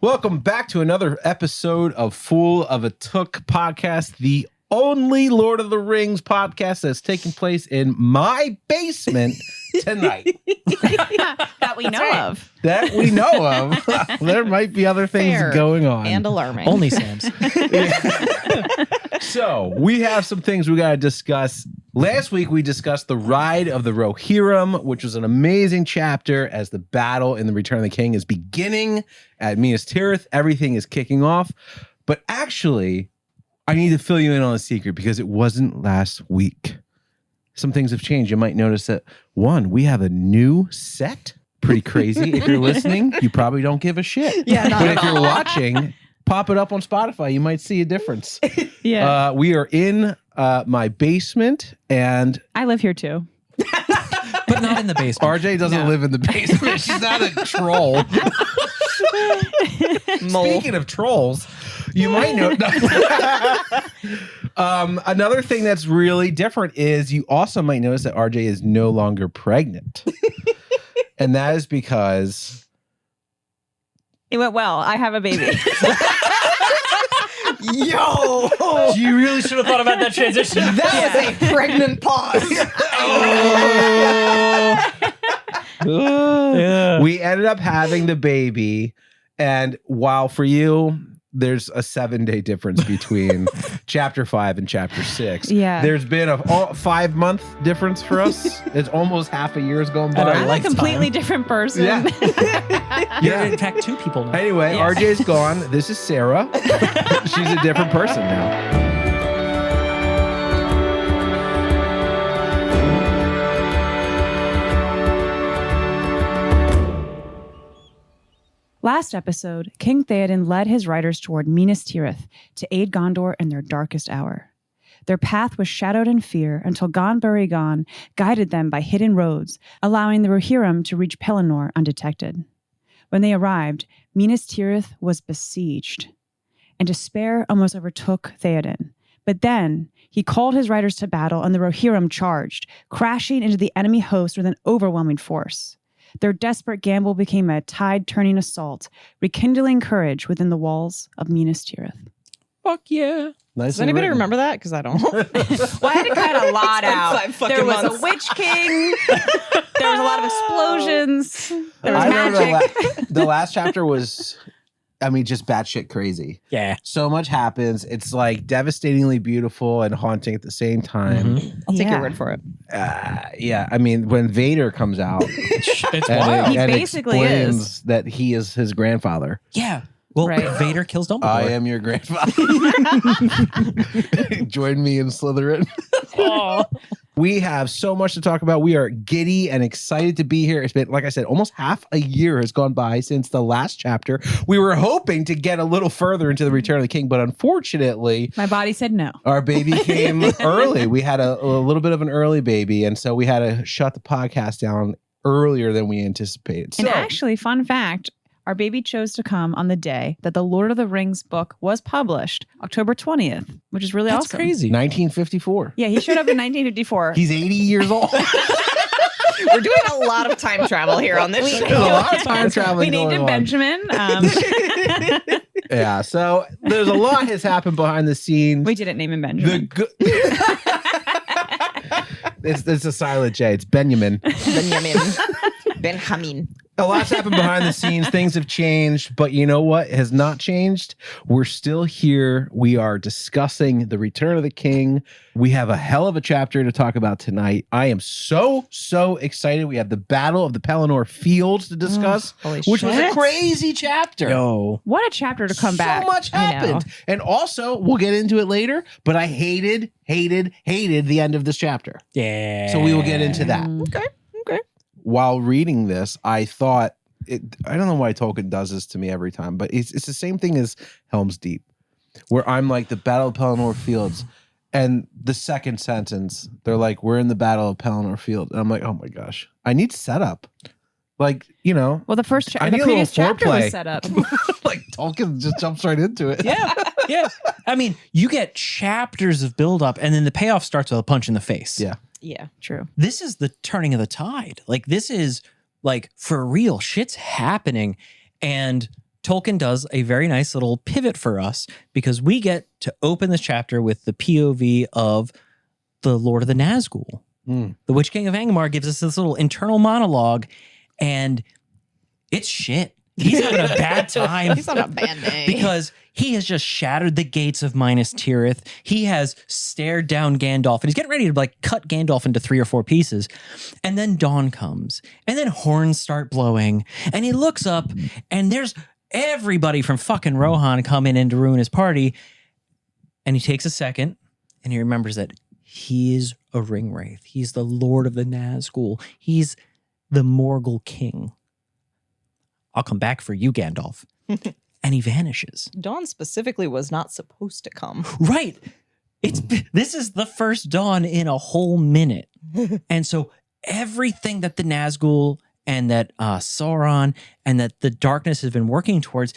Welcome back to another episode of Fool of a Took podcast, the only Lord of the Rings podcast that's taking place in my basement tonight. That we know of. That we know of. There might be other things Fair going on. and alarming. Only Sam's. So we have some things we got to discuss. Last week we discussed the Ride of the Rohirrim, which was an amazing chapter as the battle in the Return of the King is beginning at Minas Tirith. Everything is kicking off. But actually, I need to fill you in on a secret because it wasn't last week. Some things have changed. You might notice that, one, we have a new set. Pretty crazy. If you're listening, you probably don't give a shit. Yeah, not but at if you're all. watching, pop it up on Spotify. You might see a difference. Yeah. We are in my basement, and I live here too. But not in the basement. RJ doesn't live in the basement. She's not a troll. Speaking of trolls, you might know. Another thing that's really different is you also might notice that RJ is no longer pregnant. And that is because It went well. I have a baby. Yo! You really should have thought about that transition. That was a pregnant pause. Yeah. we ended up having the baby. And while for you, there's a 7-day difference between chapter 5 and chapter 6. Yeah. There's been a 5-month difference for us. It's almost half a year's gone And by. our I'm a lifetime. completely different person. Yeah. You're in fact two people now. Anyway, Yes. RJ's gone. This is Sarah. She's a different person now. Last episode, King Théoden led his riders toward Minas Tirith to aid Gondor in their darkest hour. Their path was shadowed in fear until Gon guided them by hidden roads, allowing the Rohirrim to reach Pelennor undetected. When they arrived, Minas Tirith was besieged, and despair almost overtook Théoden. But then he called his riders to battle, and the Rohirrim charged, crashing into the enemy host with an overwhelming force. Their desperate gamble became a tide-turning assault, rekindling courage within the walls of Minas Tirith. Fuck yeah. Does anybody remember that? Because I don't. Well, I had to cut a lot It's been out. 5 fucking There was months. a Witch King. There was a lot of explosions. There was I remember magic. the last chapter was, I mean, just batshit crazy. Yeah. So much happens. It's like devastatingly beautiful and haunting at the same time. I'll take Yeah. your word for it. Yeah, I mean, when Vader comes out It's and, wild. He and basically explains is. that he is his grandfather. Yeah. Well, Right. Vader kills Dumbledore. I am your grandfather. Join me in Slytherin. Oh. We have so much to talk about. We are giddy and excited to be here. It's been, like I said, almost half a year has gone by since the last chapter. We were hoping to get a little further into the Return of the King, but unfortunately, My body said no. our baby came early. We had a little bit of an early baby, and so we had to shut the podcast down earlier than we anticipated. And So, actually, fun fact, our baby chose to come on the day that the Lord of the Rings book was published, October 20th, which is really That's awesome. crazy. 1954. Yeah, he showed up in 1954. He's 80 years old. We're doing a lot of time travel here on this There's a show. lot of time traveling We named going him on. Benjamin. Yeah, so there's a lot has happened behind the scenes. We didn't name him The Benjamin. it's a silent J. It's Benjamin. Benjamin. A lot's happened behind the scenes. Things have changed, but you know what has not changed? We're still here. We are discussing the Return of the King. We have a hell of a chapter to talk about tonight. I am so excited. We have the Battle of the Pelennor Fields to discuss, Holy which was a shit. crazy chapter. Yo. What a chapter to come back. So much I know. happened. And also, we'll get into it later, but I hated the end of this chapter. Yeah. So we will get into that. Okay. While reading this, I thought, I don't know why Tolkien does this to me every time, but it's the same thing as Helm's Deep, where I'm like, the Battle of Pelennor Fields. And the second sentence, they're like, we're in the Battle of Pelennor Fields. And I'm like, oh my gosh, I need setup. Like, you know, Well, the first I the need a previous little chapter foreplay. was set up. like Tolkien just jumps right into it. Yeah. Yeah. I mean, you get chapters of buildup and then the payoff starts with a punch in the face. Yeah. Yeah. True. This is the turning of the tide. Like, this is like for real. Shit's happening. And Tolkien does a very nice little pivot for us because we get to open this chapter with the POV of the Lord of the Nazgûl. The Witch King of Angmar gives us this little internal monologue, and it's shit. He's having a bad time. He's on a bad day. Because he has just shattered the gates of Minas Tirith. He has stared down Gandalf, and he's getting ready to like cut Gandalf into 3 or 4 pieces. And then dawn comes, and then horns start blowing, and he looks up, and there's everybody from fucking Rohan coming in to ruin his party. And he takes a second, and he remembers that he is a ring wraith. He's the Lord of the Nazgûl. He's the Morgul king. I'll come back for you, Gandalf. And he vanishes. Dawn specifically was not supposed to come. Right. This is the first dawn in a whole minute. And so everything that the Nazgûl and that Sauron and that the darkness has been working towards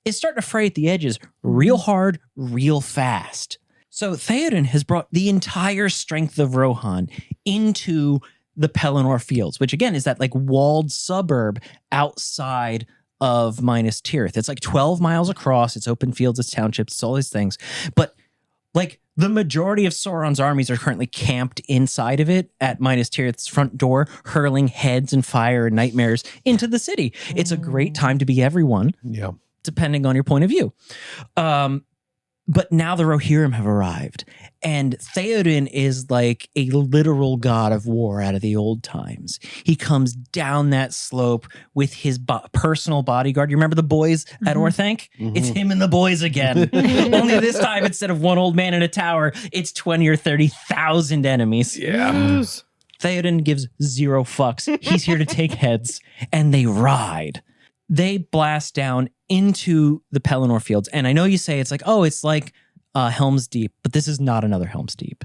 is starting to fray at the edges real hard, real fast. So Théoden has brought the entire strength of Rohan into the Pelennor Fields, which again is that like walled suburb outside of Minas Tirith. It's like 12 miles across. It's open fields, it's townships, it's all these things. But like the majority of Sauron's armies are currently camped inside of it at Minas Tirith's front door, hurling heads and fire and nightmares into the city. It's a great time to be everyone, depending on your point of view. But now the Rohirrim have arrived, and Théoden is like a literal god of war out of the old times. He comes down that slope with his personal bodyguard. You remember the boys at Orthanc? It's him and the boys again. Only this time, instead of one old man in a tower, it's 20 or 30,000 enemies. Yeah. Théoden gives 0 fucks. He's here to take heads, and they ride. They blast down into the Pelennor Fields. And I know you say it's like, oh, it's like Helm's Deep, but this is not another Helm's Deep.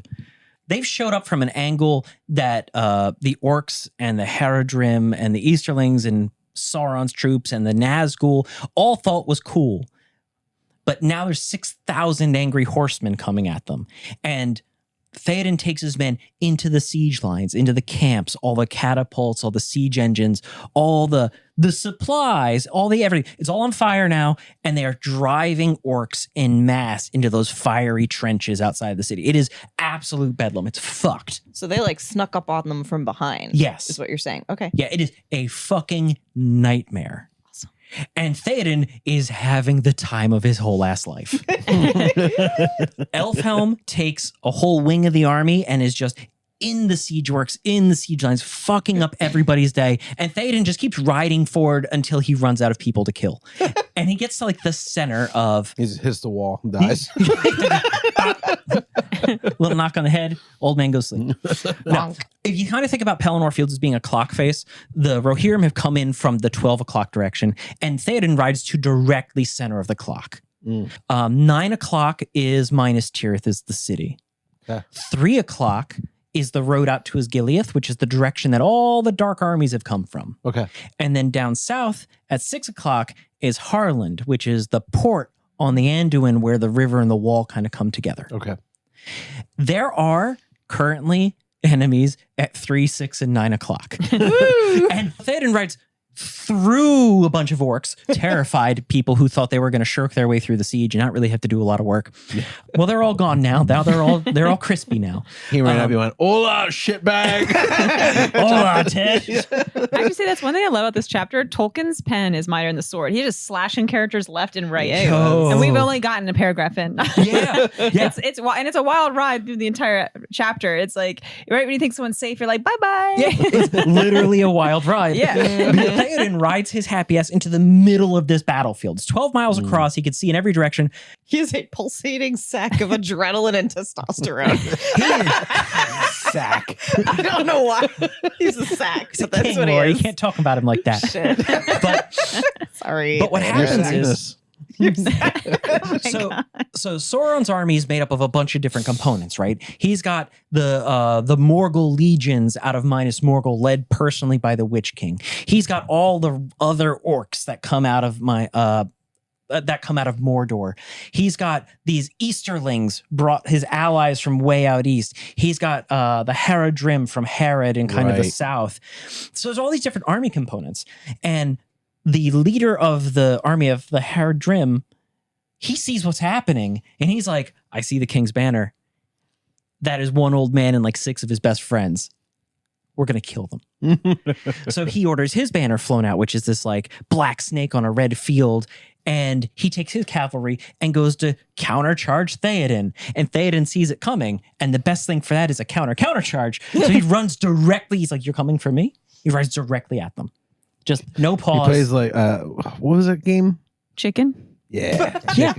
They've showed up from an angle that the orcs and the Haradrim and the Easterlings and Sauron's troops and the Nazgûl all thought was cool. But now there's 6,000 angry horsemen coming at them. And Théoden takes his men into the siege lines, into the camps, all the catapults, all the siege engines, all the supplies, all the everything. It's all on fire now, and they are driving orcs en masse into those fiery trenches outside the city. It is absolute bedlam. It's fucked. So they like snuck up on them from behind. Yes. Is what you're saying. Okay. Yeah, it is a fucking nightmare. Awesome. And Théoden is having the time of his whole ass life. Elfhelm takes a whole wing of the army and is just in the siege works, in the siege lines, fucking up everybody's day. And Théoden just keeps riding forward until he runs out of people to kill. And he gets to like the center of... He hits the wall and dies. Little knock on the head, old man goes sleep. Now, if you kind of think about Pelennor Fields as being a clock face, the Rohirrim have come in from the 12 o'clock direction, and Théoden rides to directly center of the clock. 9 o'clock is Minas Tirith, is the city. 3 o'clock is the road out to Osgiliath, which is the direction that all the dark armies have come from. Okay. And then down south at 6 o'clock is Harland, which is the port on the Anduin where the river and the wall kind of come together. Okay. There are currently enemies at 3, 6, and 9 o'clock. And Théoden rides through a bunch of orcs, terrified people who thought they were going to shirk their way through the siege and not really have to do a lot of work. Yeah. Well, they're all gone now. Now they're all crispy now. He ran up and went, "Hola, shitbag!" Hola, Ted. I have to say that's one thing I love about this chapter. Tolkien's pen is mightier than the sword. He's just slashing characters left and right, and we've only gotten a paragraph in. Yeah. It's a wild ride through the entire chapter. It's like right when you think someone's safe, you're like, bye bye. Yeah, it's literally a wild ride. Yeah. Théoden rides his happy ass into the middle of this battlefield. It's 12 miles across. He can see in every direction. He is a pulsating sack of adrenaline and testosterone. Sack. I don't know why. He's a sack. He's a king, what he is. You can't talk about him like that. Shit. But sorry. But what happens is... So Sauron's army is made up of a bunch of different components, right? He's got the Morgul legions out of Minas Morgul, led personally by the Witch King. He's got all the other orcs that come out of Mordor. He's got these Easterlings, brought his allies from way out east. He's got the Haradrim from Harad and kind of the south. So there's all these different army components, and the leader of the army of the Haradrim, he sees what's happening and he's like, I see the king's banner. That is one old man and like 6 of his best friends. We're going to kill them. So he orders his banner flown out, which is this like black snake on a red field. And he takes his cavalry and goes to countercharge Théoden. And Théoden sees it coming. And the best thing for that is a countercharge. So he runs directly. He's like, you're coming for me? He runs directly at them. Just no pause. He plays like, what was that game? Chicken? Yeah. Yeah,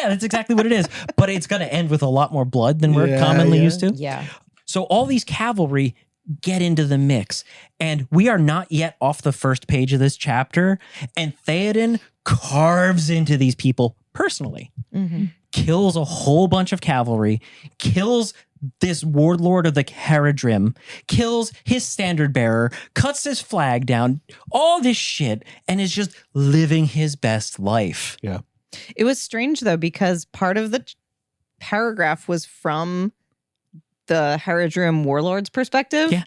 that's exactly what it is. But it's going to end with a lot more blood than we're commonly used to. Yeah. So all these cavalry get into the mix. And we are not yet off the first page of this chapter. And Théoden carves into these people personally. Mm-hmm. Kills a whole bunch of cavalry. Kills this warlord of the Haradrim. Kills his standard bearer. Cuts his flag down. All this shit. And is just living his best life. Yeah. It was strange, though, because part of the paragraph was from the Haradrim warlord's perspective. Yeah.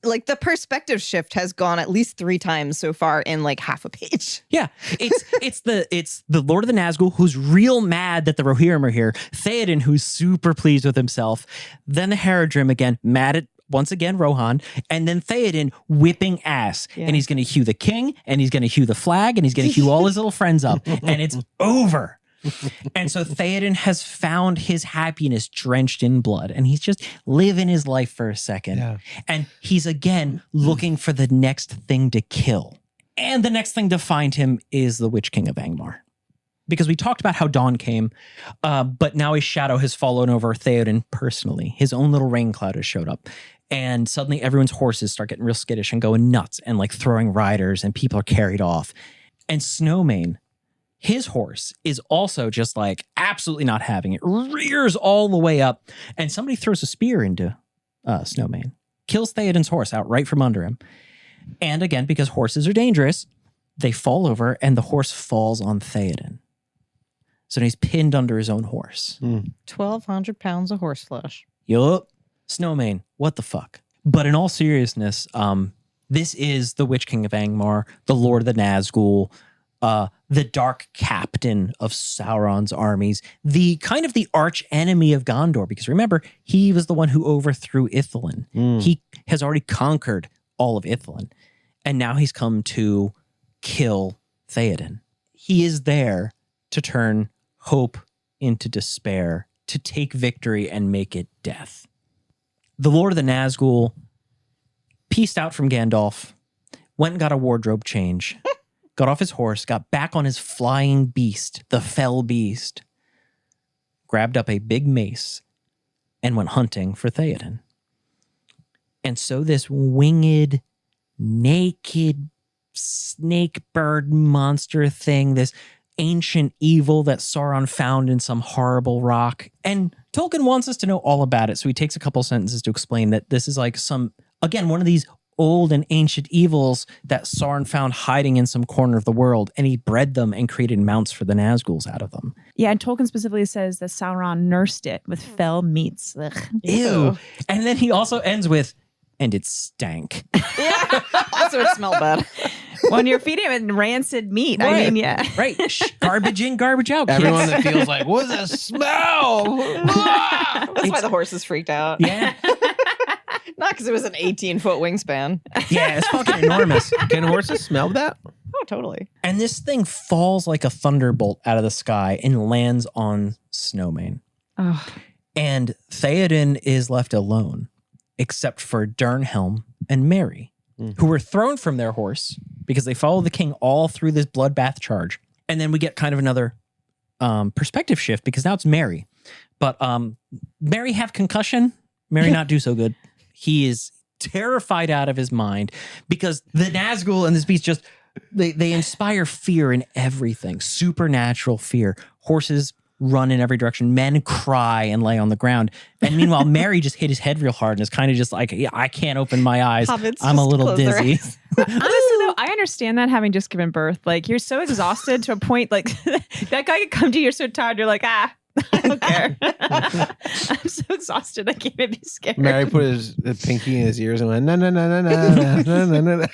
Like the perspective shift has gone at least 3 times so far in like half a page. Yeah, it's the Lord of the Nazgûl who's real mad that the Rohirrim are here. Théoden who's super pleased with himself. Then the Haradrim again, mad at once again Rohan, and then Théoden whipping ass. Yeah. And he's going to hew the king, and he's going to hew the flag, and he's going to hew all his little friends up, and it's over. And so Théoden has found his happiness drenched in blood, and he's just living his life for a second. Yeah. And he's again looking for the next thing to kill. And the next thing to find him is the Witch King of Angmar. Because we talked about how dawn came, but now his shadow has fallen over Théoden personally. His own little rain cloud has showed up. And suddenly everyone's horses start getting real skittish and going nuts and like throwing riders, and people are carried off. And Snowmane, his horse, is also just like absolutely not having it. Rears all the way up, and somebody throws a spear into Snowmane. Kills Théoden's horse out right from under him. And again, because horses are dangerous, they fall over and the horse falls on Théoden. So he's pinned under his own horse. 1,200 pounds of horse flesh. Yup. Snowmane, what the fuck? But in all seriousness, this is the Witch King of Angmar, the Lord of the Nazgûl, the dark captain of Sauron's armies, the kind of the arch enemy of Gondor, because remember, he was the one who overthrew Ithilien. He has already conquered all of Ithilien, and now he's come to kill Théoden. He is there to turn hope into despair, to take victory and make it death. The Lord of the Nazgûl pieced out from Gandalf, went and got a wardrobe change, got off his horse, got back on his flying beast, the fell beast, grabbed up a big mace, and went hunting for Théoden. And so this winged, naked, snake bird monster thing, this ancient evil that Sauron found in some horrible rock. And Tolkien wants us to know all about it. So he takes a couple sentences to explain that this is like one of these old and ancient evils that Sauron found hiding in some corner of the world. And he bred them and created mounts for the Nazgûls out of them. Yeah, and Tolkien specifically says that Sauron nursed it with fell meats. Ugh. Ew. And then he also ends with, and it stank. Yeah. Also, it smelled bad. When you're feeding him rancid meat, Right. I mean, yeah. Right. Garbage in, garbage out. kids. Everyone that feels like, what's that smell? That's why the horses freaked out. Yeah. Not because it was an 18-foot wingspan. Yeah, it's fucking enormous. Can horses smell that? Oh, totally. And this thing falls like a thunderbolt out of the sky and lands on Snowmane. Oh. And Théoden is left alone, except for Dernhelm and Merry, who were thrown from their horse because they follow the king all through this bloodbath charge. And then we get kind of another perspective shift because now it's Merry. But Merry have concussion. Merry not do so good. He is terrified out of his mind because the Nazgûl and this beast just, they inspire fear in everything. Supernatural fear. Horses run in every direction. Men cry and lay on the ground. And meanwhile, Merry just hit his head real hard and is kind of just like, yeah, I can't open my eyes. Hobbits I'm a just little close their dizzy. eyes. Honestly, though, I understand that having just given birth. Like, you're so exhausted to a point, like, that guy could come to you, you're so tired, you're like, I don't care. I'm so exhausted, I can't even be scared. Mary put his pinky in his ears and went, no, no, no, no, no, no, no, no, no.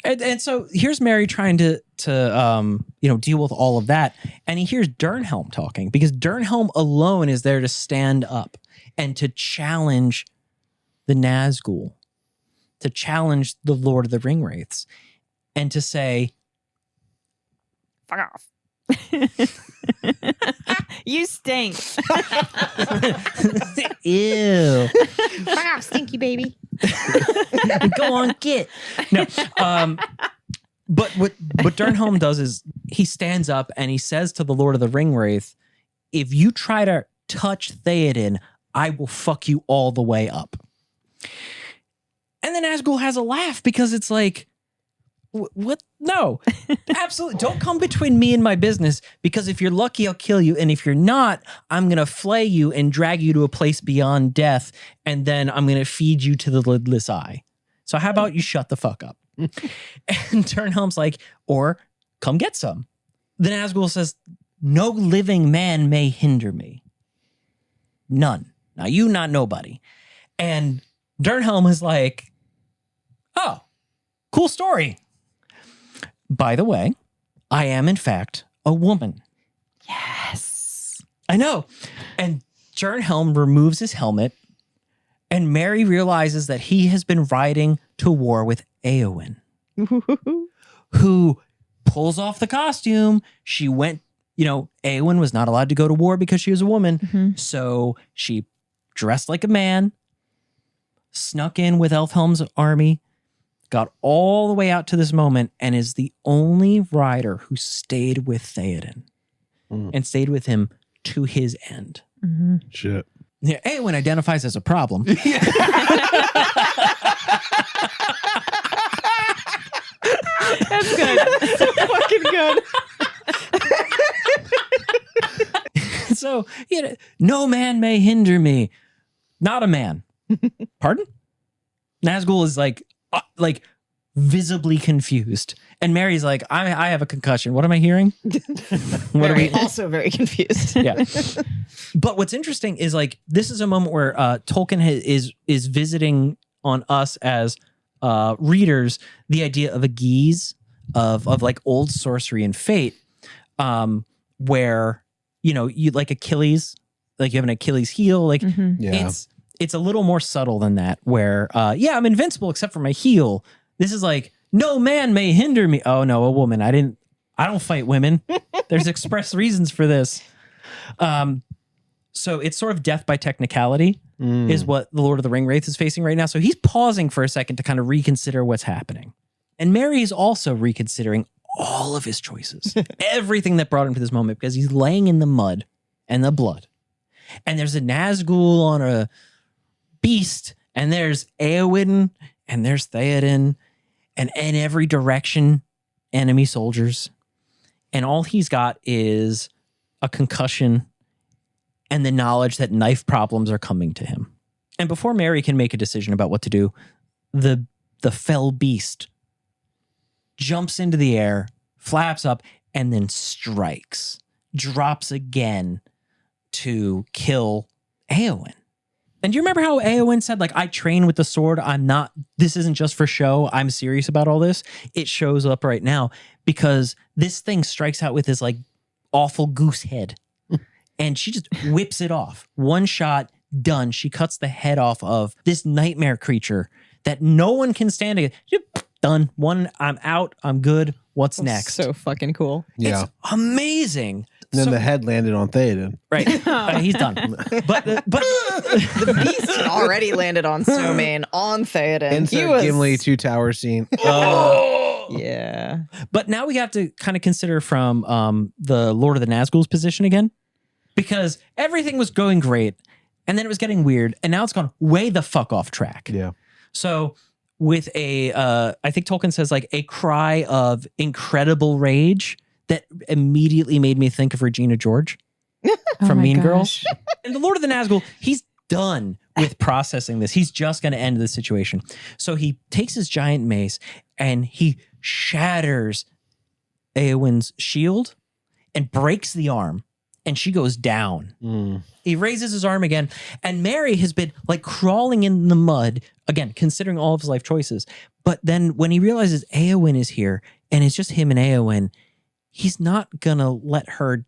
And so here's Merry trying to deal with all of that, and he hears Dernhelm talking because Dernhelm alone is there to stand up and to challenge the Nazgûl, to challenge the Lord of the Ringwraiths, and to say, Fuck off. You stink. Ew. Fuck off, stinky baby. Go on, get. No. But what Dernhelm does is he stands up and he says to the Lord of the Ringwraith, if you try to touch Théoden, I will fuck you all the way up. And then Nazgûl has a laugh because it's like, what? No, absolutely. Don't come between me and my business, because if you're lucky, I'll kill you. And if you're not, I'm going to flay you and drag you to a place beyond death. And then I'm going to feed you to the lidless eye. So how about you shut the fuck up? And Dernhelm's like, or come get some. Then Nazgûl says, no living man may hinder me. None. Now you, not nobody. And Dernhelm is like, oh, cool story. By the way, I am in fact a woman. Yes. I know. And Dernhelm removes his helmet, and Merry realizes that he has been riding to war with Éowyn, who pulls off the costume. She went, Éowyn was not allowed to go to war because she was a woman. Mm-hmm. So she dressed like a man, snuck in with Elfhelm's army, got all the way out to this moment, and is the only rider who stayed with Théoden and stayed with him to his end. Mm-hmm. Shit. Yeah, Éowyn identifies as a problem. That's good. So fucking good. So, no man may hinder me. Not a man. Pardon? Nazgûl is like visibly confused. And Merry's like, I have a concussion. What am I hearing? What are we? Also very confused. Yeah. But what's interesting is like, this is a moment where Tolkien is visiting on us as readers the idea of a guise of like old sorcery and fate, where you like Achilles, like you have an Achilles heel, like Yeah. it's a little more subtle than that, where I'm invincible except for my heel. This is like, no man may hinder me. Oh no, a woman. I don't fight women. There's express reasons for this. So it's sort of death by technicality is what the Lord of the Ringwraith is facing right now. So he's pausing for a second to kind of reconsider what's happening. And Merry is also reconsidering all of his choices, everything that brought him to this moment, because he's laying in the mud and the blood. And there's a Nazgûl on a beast, and there's Éowyn, and there's Théoden, and in every direction, enemy soldiers. And all he's got is a concussion and the knowledge that knife problems are coming to him. And before Merry can make a decision about what to do, the fell beast jumps into the air, flaps up, and then strikes, drops again to kill Éowyn. And do you remember how Éowyn said, like, I train with the sword. This isn't just for show. I'm serious about all this. It shows up right now because this thing strikes out with this like awful goose head. And she just whips it off. One shot, done. She cuts the head off of this nightmare creature that no one can stand against. Done. One, I'm out. I'm good. What's next? So fucking cool. Yeah. It's amazing. And then the head landed on Théoden. Right. He's done. But The beast had already landed on Snowman on Théoden. Insert Gimli 2 tower scene. Yeah. But now we have to kind of consider from the Lord of the Nazgûl's position again, because everything was going great, and then it was getting weird, and now it's gone way the fuck off track. Yeah. So with I think Tolkien says like a cry of incredible rage that immediately made me think of Regina George from Mean Girls. And the Lord of the Nazgûl, he's done with processing this. He's just going to end the situation. So he takes his giant mace and he shatters Éowyn's shield and breaks the arm, and she goes down. He raises his arm again, and Merry has been like crawling in the mud, again, considering all of his life choices. But then when he realizes Éowyn is here and it's just him and Éowyn, he's not going to let her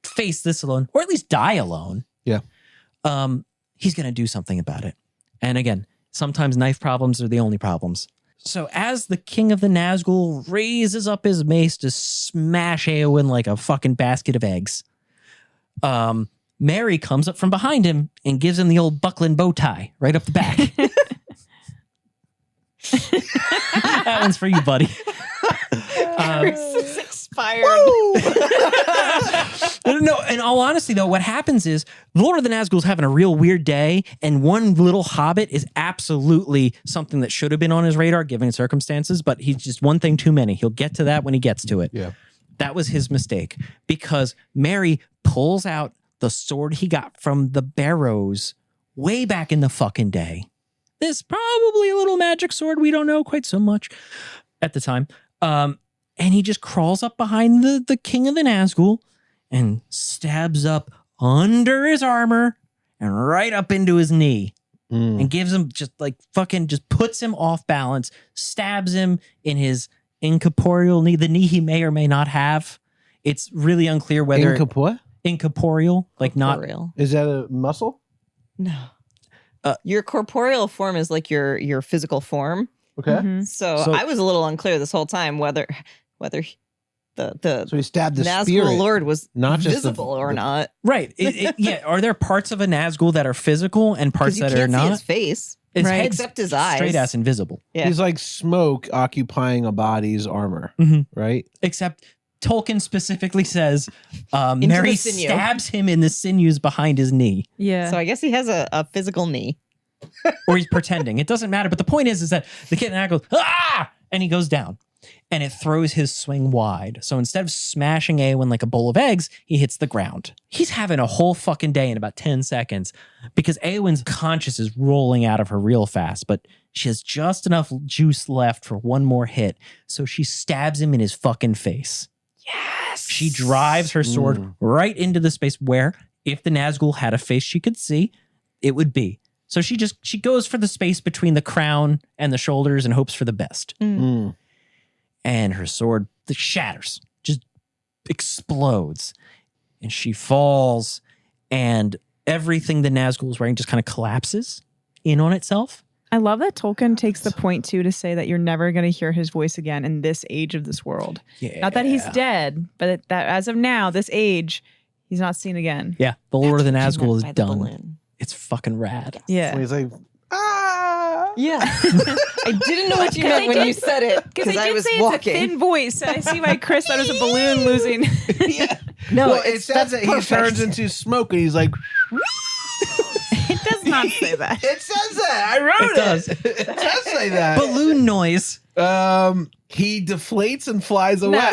face this alone, or at least die alone. Yeah. He's going to do something about it. And again, sometimes knife problems are the only problems. So as the king of the Nazgûl raises up his mace to smash Éowyn like a fucking basket of eggs, Merry comes up from behind him and gives him the old buckling bow tie right up the back. That one's for you, buddy. Chris is expired. No, in all honesty, though, what happens is Lord of the Nazgûl's having a real weird day, and one little hobbit is absolutely something that should have been on his radar given circumstances, but he's just one thing too many. He'll get to that when he gets to it. Yeah. That was his mistake, because Merry pulls out the sword he got from the Barrows way back in the fucking day. This probably a little magic sword. We don't know quite so much at the time. And he just crawls up behind the king of the Nazgûl and stabs up under his armor and right up into his knee and gives him just like fucking just puts him off balance, stabs him in his incorporeal knee, the knee he may or may not have. It's really unclear whether incorporeal, like Corporeal. Is that a muscle? No. Your corporeal form is like your physical form. Okay. Mhm. So I was a little unclear this whole time whether the So he stabbed the Nazgûl spirit, Lord was not just visible or not. right. Yeah. Are there parts of a Nazgûl that are physical and parts You that can't are see not? his face, His Right. head's except his eyes. straight ass invisible. Yeah. He's like smoke occupying a body's armor, right? Except Tolkien specifically says Merry the sinew. stabs him in the sinews behind his knee. Yeah. So I guess he has a physical knee. Or he's pretending. It doesn't matter. But the point is that the kid in the goes, ah! And he goes down. And it throws his swing wide. So instead of smashing Éowyn like a bowl of eggs, he hits the ground. He's having a whole fucking day in about 10 seconds because Éowyn's conscious is rolling out of her real fast, but she has just enough juice left for one more hit. So she stabs him in his fucking face. Yes. She drives her sword right into the space where, if the Nazgûl had a face she could see, it would be. So she goes for the space between the crown and the shoulders and hopes for the best. Mm. And her sword shatters, just explodes. And she falls, and everything the Nazgûl is wearing just kind of collapses in on itself. I love that Tolkien takes the point too to say that you're never going to hear his voice again in this age of this world. Yeah. Not that he's dead, but that as of now, this age, he's not seen again. Yeah, the Lord of the That's what Nazgûl you is meant by the done. balloon. It's fucking rad. Yeah. So he's like, ah. Yeah. I didn't know what you meant when you said it because I did was say walking. it's a thin voice. I see why Chris thought it was a balloon losing. Yeah. No, Well, it says that he perfect. turns into smoke and he's like, It does not say that. it says that. I wrote It does. It does say that. Balloon noise. He deflates and flies away.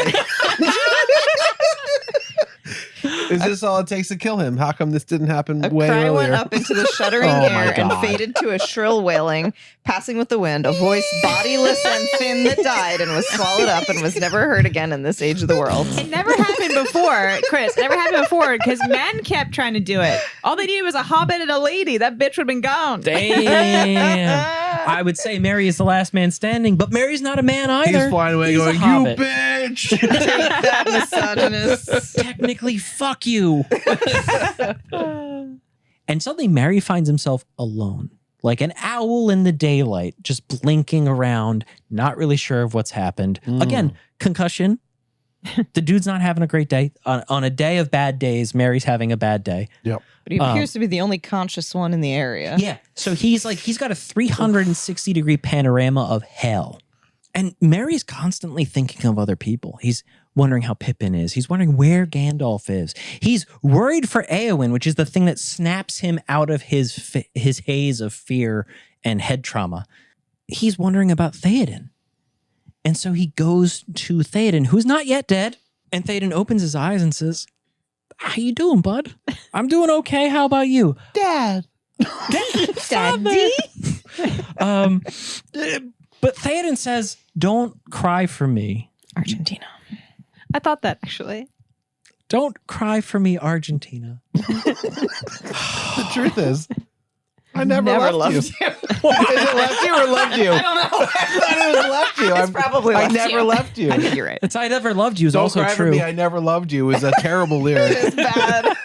Is this all it takes to kill him? How come this didn't happen A way cry earlier? went up into the shuddering Oh my air and God. faded to a shrill wailing, passing with the wind, a voice bodiless and thin that died and was swallowed up and was never heard again in this age of the world. It never happened before, Chris. It never happened before because men kept trying to do it. All they needed was a hobbit and a lady. That bitch would have been gone. Damn. I would say Merry is the last man standing, but Mary's not a man either. He's flying away He's a going, you hobbit." bitch. Take that, misogynist. Technically, fuck you. And suddenly Merry finds himself alone, like an owl in the daylight, just blinking around, not really sure of what's happened. Again, concussion. The dude's not having a great day. On a day of bad days, Mary's having a bad day. Yep. But he appears to be the only conscious one in the area. Yeah. So he's got a 360-degree panorama of hell. And Mary's constantly thinking of other people. He's wondering how Pippin is. He's wondering where Gandalf is. He's worried for Éowyn, which is the thing that snaps him out of his haze of fear and head trauma. He's wondering about Théoden. And so he goes to Théoden, who's not yet dead. And Théoden opens his eyes and says, "How you doing, bud? I'm doing okay. How about you?" Dad. Daddy? But Théoden says, "Don't cry for me. Argentina. I thought that actually. Don't cry for me, Argentina." The truth is, I never loved you. Is it left you or loved you? I don't know. I thought it was left you. It's probably I left never you. left you. I think you're right. It's I never loved you is Don't also cry for true. me. I never loved you is a terrible lyric. It's bad.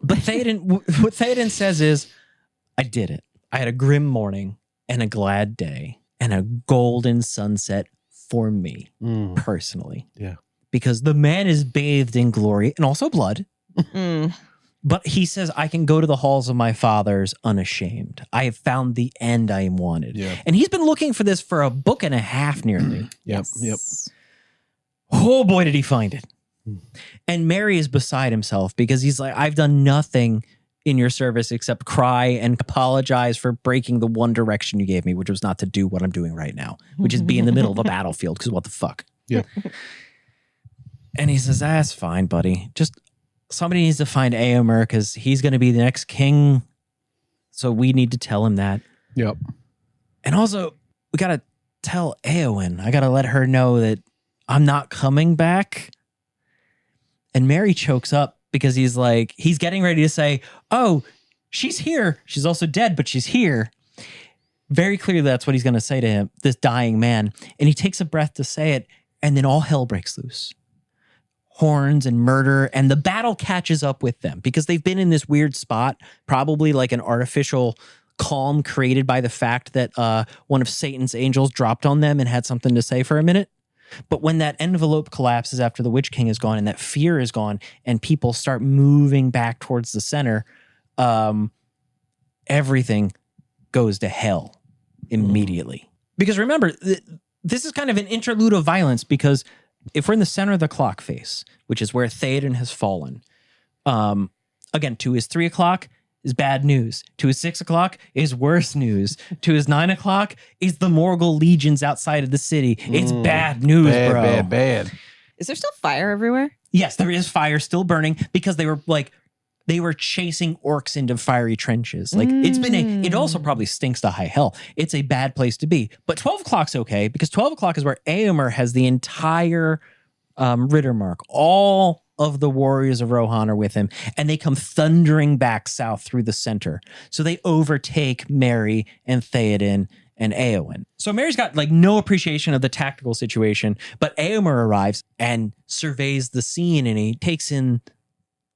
But what Théoden says is, I did it. I had a grim morning and a glad day and a golden sunset for me personally. Yeah. Because the man is bathed in glory and also blood. Mm. But he says, I can go to the halls of my fathers unashamed. I have found the end I wanted. Yeah. And he's been looking for this for a book and a half nearly. Yep. Oh boy, did he find it. And Merry is beside himself because he's like, I've done nothing in your service except cry and apologize for breaking the one direction you gave me, which was not to do what I'm doing right now, which is be in the middle of a battlefield, because what the fuck? Yeah. And he says, that's fine, buddy. Just somebody needs to find Éomer because he's going to be the next king. So we need to tell him that. Yep. And also, we got to tell Éowyn. I got to let her know that I'm not coming back. And Merry chokes up because he's getting ready to say, oh, she's here. She's also dead, but she's here. Very clearly, that's what he's going to say to him, this dying man. And he takes a breath to say it, and then all hell breaks loose. Horns and murder, and the battle catches up with them because they've been in this weird spot, probably like an artificial calm created by the fact that one of Satan's angels dropped on them and had something to say for a minute. But when that envelope collapses after the Witch King is gone and that fear is gone and people start moving back towards the center, everything goes to hell immediately. Because remember, this is kind of an interlude of violence because if we're in the center of the clock face, which is where Théoden has fallen, again, to his 3 o'clock is bad news. To his 6 o'clock is worse news. To his 9 o'clock is the Morgul legions outside of the city. It's bad news, bro. Bad. Is there still fire everywhere? Yes, there is fire still burning because they were chasing orcs into fiery trenches. Like it also probably stinks to high hell. It's a bad place to be. But 12 o'clock's okay because 12 o'clock is where Éomer has the entire Riddermark. All of the warriors of Rohan are with him, and they come thundering back south through the center. So they overtake Merry and Théoden and Éowyn. So Merry's got no appreciation of the tactical situation, but Éomer arrives and surveys the scene, and he takes in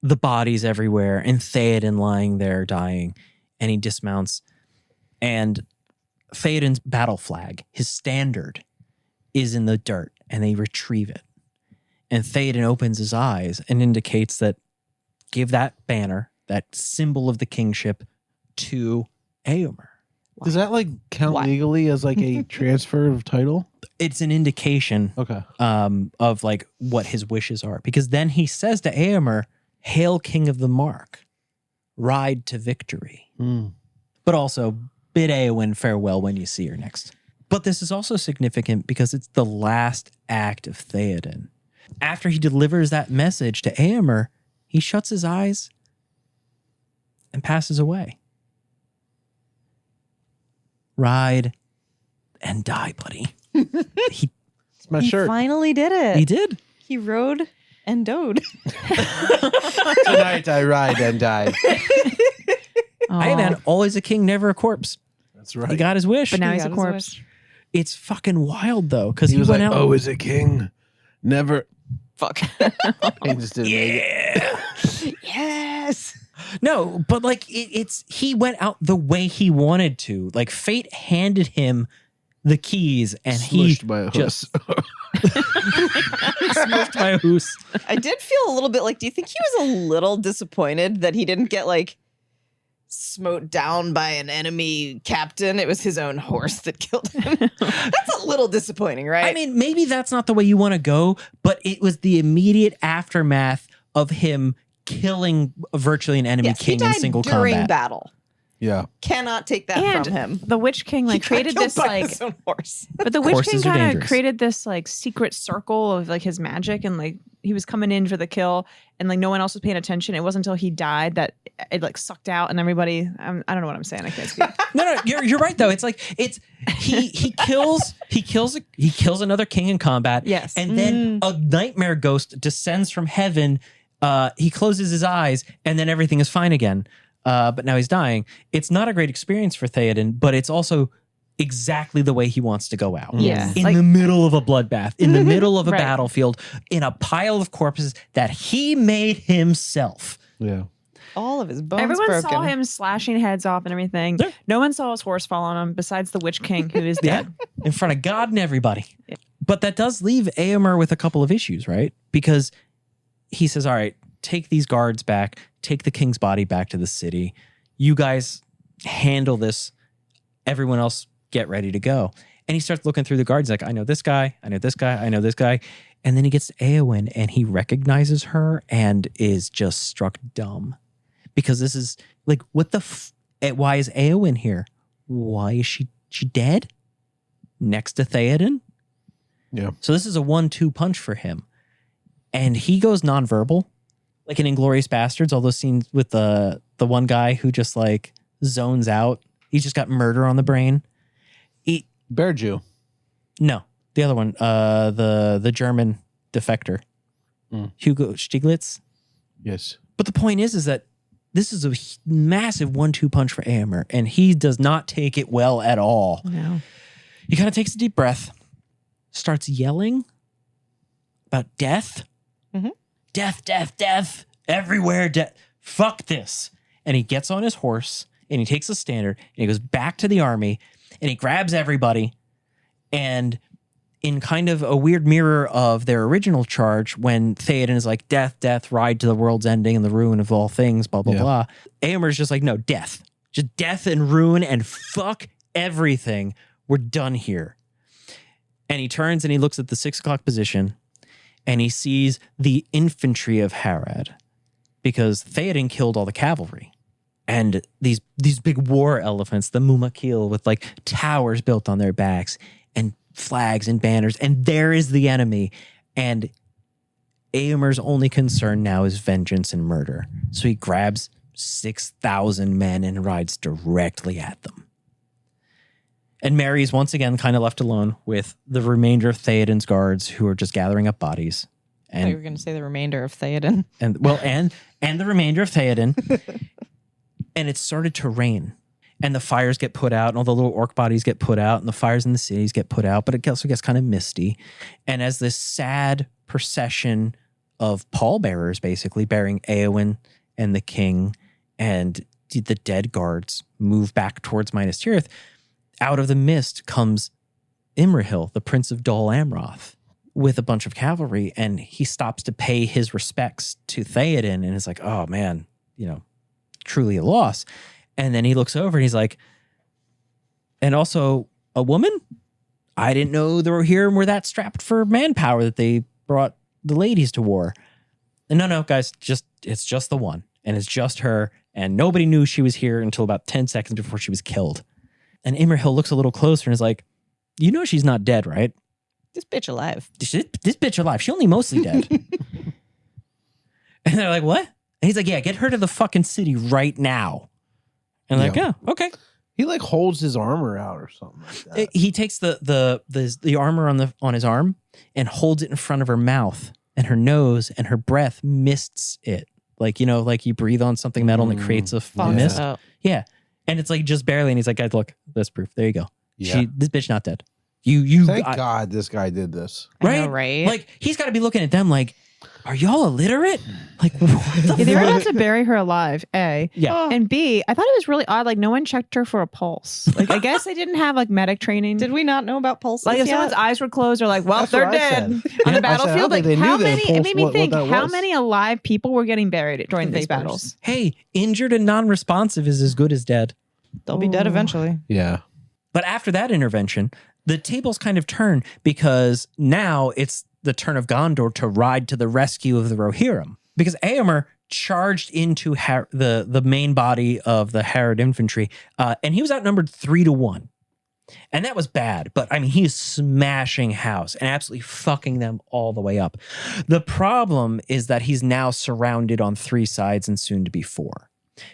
the bodies everywhere and Théoden lying there dying, and he dismounts, and Théoden's battle flag, his standard, is in the dirt, and they retrieve it. And Théoden opens his eyes and indicates that give that banner, that symbol of the kingship, to Éomer. Does that count legally as a transfer of title? It's an indication of what his wishes are. Because then he says to Éomer, hail King of the Mark, ride to victory. But also bid Éowyn farewell when you see her next. But this is also significant because it's the last act of Théoden. After he delivers that message to Éomer, he shuts his eyes and passes away. Ride and die, buddy. He my shirt. finally did it. He did. He rode and doed. Tonight I ride and die. Hey man, always a king, never a corpse. That's right. He got his wish. But now He he's a got his corpse. wish. It's fucking wild though, because he was went like, out. "Oh, is a king? Never." Fuck. He just didn't make it. Yes. No, but it's he went out the way he wanted to. Like fate handed him the keys, and Smushed by a just horse. smushed by a hoose. I did feel a little bit do you think he was a little disappointed that he didn't get smote down by an enemy captain? It was his own horse that killed him. That's a little disappointing, right? I mean, maybe that's not the way you want to go, but it was the immediate aftermath of him killing virtually an enemy yes, king he in died single during combat. battle. Yeah. Cannot take that And from him. the Witch King He got created killed this by his own horse. but the Witch King Horses are kind of dangerous. created this secret circle of his magic, and he was coming in for the kill, and no one else was paying attention. It wasn't until he died that it sucked out, and everybody. I don't know what I'm saying. I can't speak. No, you're right though. He kills another king in combat. Yes. And then a nightmare ghost descends from heaven. He closes his eyes, and then everything is fine again. but now he's dying. It's not a great experience for Théoden, but it's also exactly the way he wants to go out. Yeah. In the middle of a bloodbath, in the middle of a Right. battlefield, in a pile of corpses that he made himself. Yeah. All of his bones Everyone broken. saw him slashing heads off and everything. Yeah. No one saw his horse fall on him besides the Witch King, who is Yeah. dead. In front of God and everybody. But that does leave Éomer with a couple of issues, right? Because he says, all right, take these guards back, take the king's body back to the city. You guys handle this. Everyone else get ready to go. And he starts looking through the guards like, I know this guy, I know this guy, I know this guy. And then he gets to Éowyn and he recognizes her and is just struck dumb. Because this is like, what the why is Éowyn here? Why is she dead? Next to Théoden? Yeah. So this is a 1-2 punch for him. And he goes nonverbal. Like in Inglourious Bastards, all those scenes with the one guy who just like zones out. He's just got murder on the brain. Bear Jew. No, the other one, the German defector, Hugo Stieglitz. Yes. But the point is that this is a massive 1-2 punch for Éomer, and he does not take it well at all. No. He kind of takes a deep breath, starts yelling about death. Mhm. Death, death, death, everywhere, death. Fuck this. And he gets on his horse, and he takes a standard, and he goes back to the army, and he grabs everybody, and in kind of a weird mirror of their original charge, when Théoden is like, death, death, ride to the world's ending and the ruin of all things, blah, blah, Yeah. blah. Éomer's just like, no, death. Just death and ruin and fuck everything. We're done here. And he turns and he looks at the 6 o'clock position and he sees the infantry of Harad because Théoden killed all the cavalry. And these big war elephants, the Mumakil, with like towers built on their backs and flags and banners, and there is the enemy. And Éomer's only concern now is vengeance and murder. So he grabs 6,000 men and rides directly at them. And Merry is once again kind of left alone with the remainder of Théoden's guards who are just gathering up bodies. I thought you were going to say the remainder of Théoden. And the remainder of Théoden. And it started to rain. And the fires get put out, and all the little orc bodies get put out, and the fires in the cities get put out, but it also gets kind of misty. And as this sad procession of pallbearers, basically bearing Éowyn and the king and the dead guards, move back towards Minas Tirith, out of the mist comes Imrahil, the prince of Dol Amroth, with a bunch of cavalry, and he stops to pay his respects to Théoden, and is like, oh man, truly a loss. And then he looks over and he's like, and also a woman? I didn't know the Rohirrim were that strapped for manpower that they brought the ladies to war. And no, guys, it's just the one. And it's just her. And nobody knew she was here until about 10 seconds before she was killed. And Imrahil looks a little closer and is like, you know she's not dead, right? This bitch alive. This bitch alive. She only mostly dead. And they're like, what? And he's like, yeah, get her to the fucking city right now. And like, yeah, okay. He like holds his armor out or something like that. He takes the armor on his arm and holds it in front of her mouth, and her nose and her breath mists it. Like, like you breathe on something metal and it creates a mist. Oh. Yeah. And it's like just barely. And he's like, guys, look, that's proof. There you go. Yeah. This bitch not dead. You Thank God this guy did this. right? I know, right? Like he's got to be looking at them like, are y'all illiterate? Like, what the Yeah, they were fuck? about to bury her alive, A. Yeah. And B, I thought it was really odd. Like, no one checked her for a pulse. Like, I guess they didn't have like medic training. Did we not know about pulses Like, if yet? someone's eyes were closed, they're like, well, That's they're what I dead said. on Yeah. the I said, I battlefield. don't Like, think they how knew many? that It made me what think, that how was. many alive people were getting buried during these Vapors. battles? Hey, injured and non-responsive is as good as dead. They'll be dead Ooh. eventually. Yeah. But after that intervention, the tables kind of turn because now it's the turn of Gondor to ride to the rescue of the Rohirrim. Because Éomer charged into the main body of the Harad infantry, and he was outnumbered 3-1. And that was bad, but I mean, he is smashing house and absolutely fucking them all the way up. The problem is that he's now surrounded on 3 sides and soon to be 4,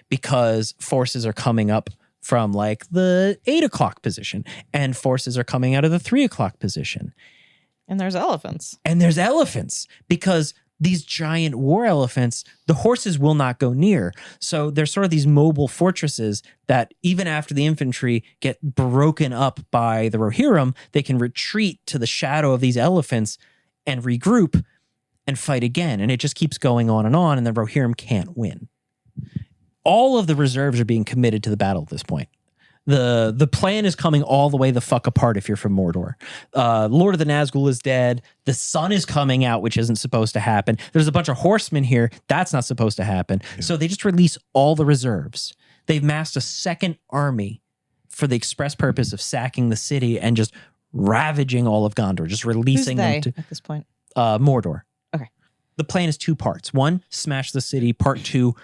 because forces are coming up from like the 8 o'clock position, and forces are coming out of the 3 o'clock position. And there's elephants. And there's elephants because these giant war elephants, the horses will not go near. So there's sort of these mobile fortresses that even after the infantry get broken up by the Rohirrim, they can retreat to the shadow of these elephants and regroup and fight again. And it just keeps going on, and the Rohirrim can't win. All of the reserves are being committed to the battle at this point. The plan is coming all the way the fuck apart if you're from Mordor. Lord of the Nazgûl is dead. The sun is coming out, which isn't supposed to happen. There's a bunch of horsemen here. That's not supposed to happen. Yeah. So they just release all the reserves. They've massed a second army for the express purpose of sacking the city and just ravaging all of Gondor, just releasing them to at this point. Mordor. Okay. The plan is two parts. One, smash the city. Part two,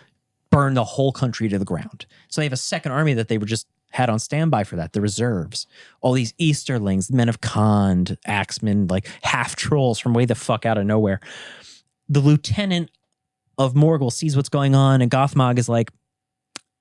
burn the whole country to the ground. So they have a second army that they were just had on standby for that, the reserves. All these Easterlings, men of Khand, axemen, like half trolls from way the fuck out of nowhere. The lieutenant of Morgul sees what's going on, and Gothmog is like,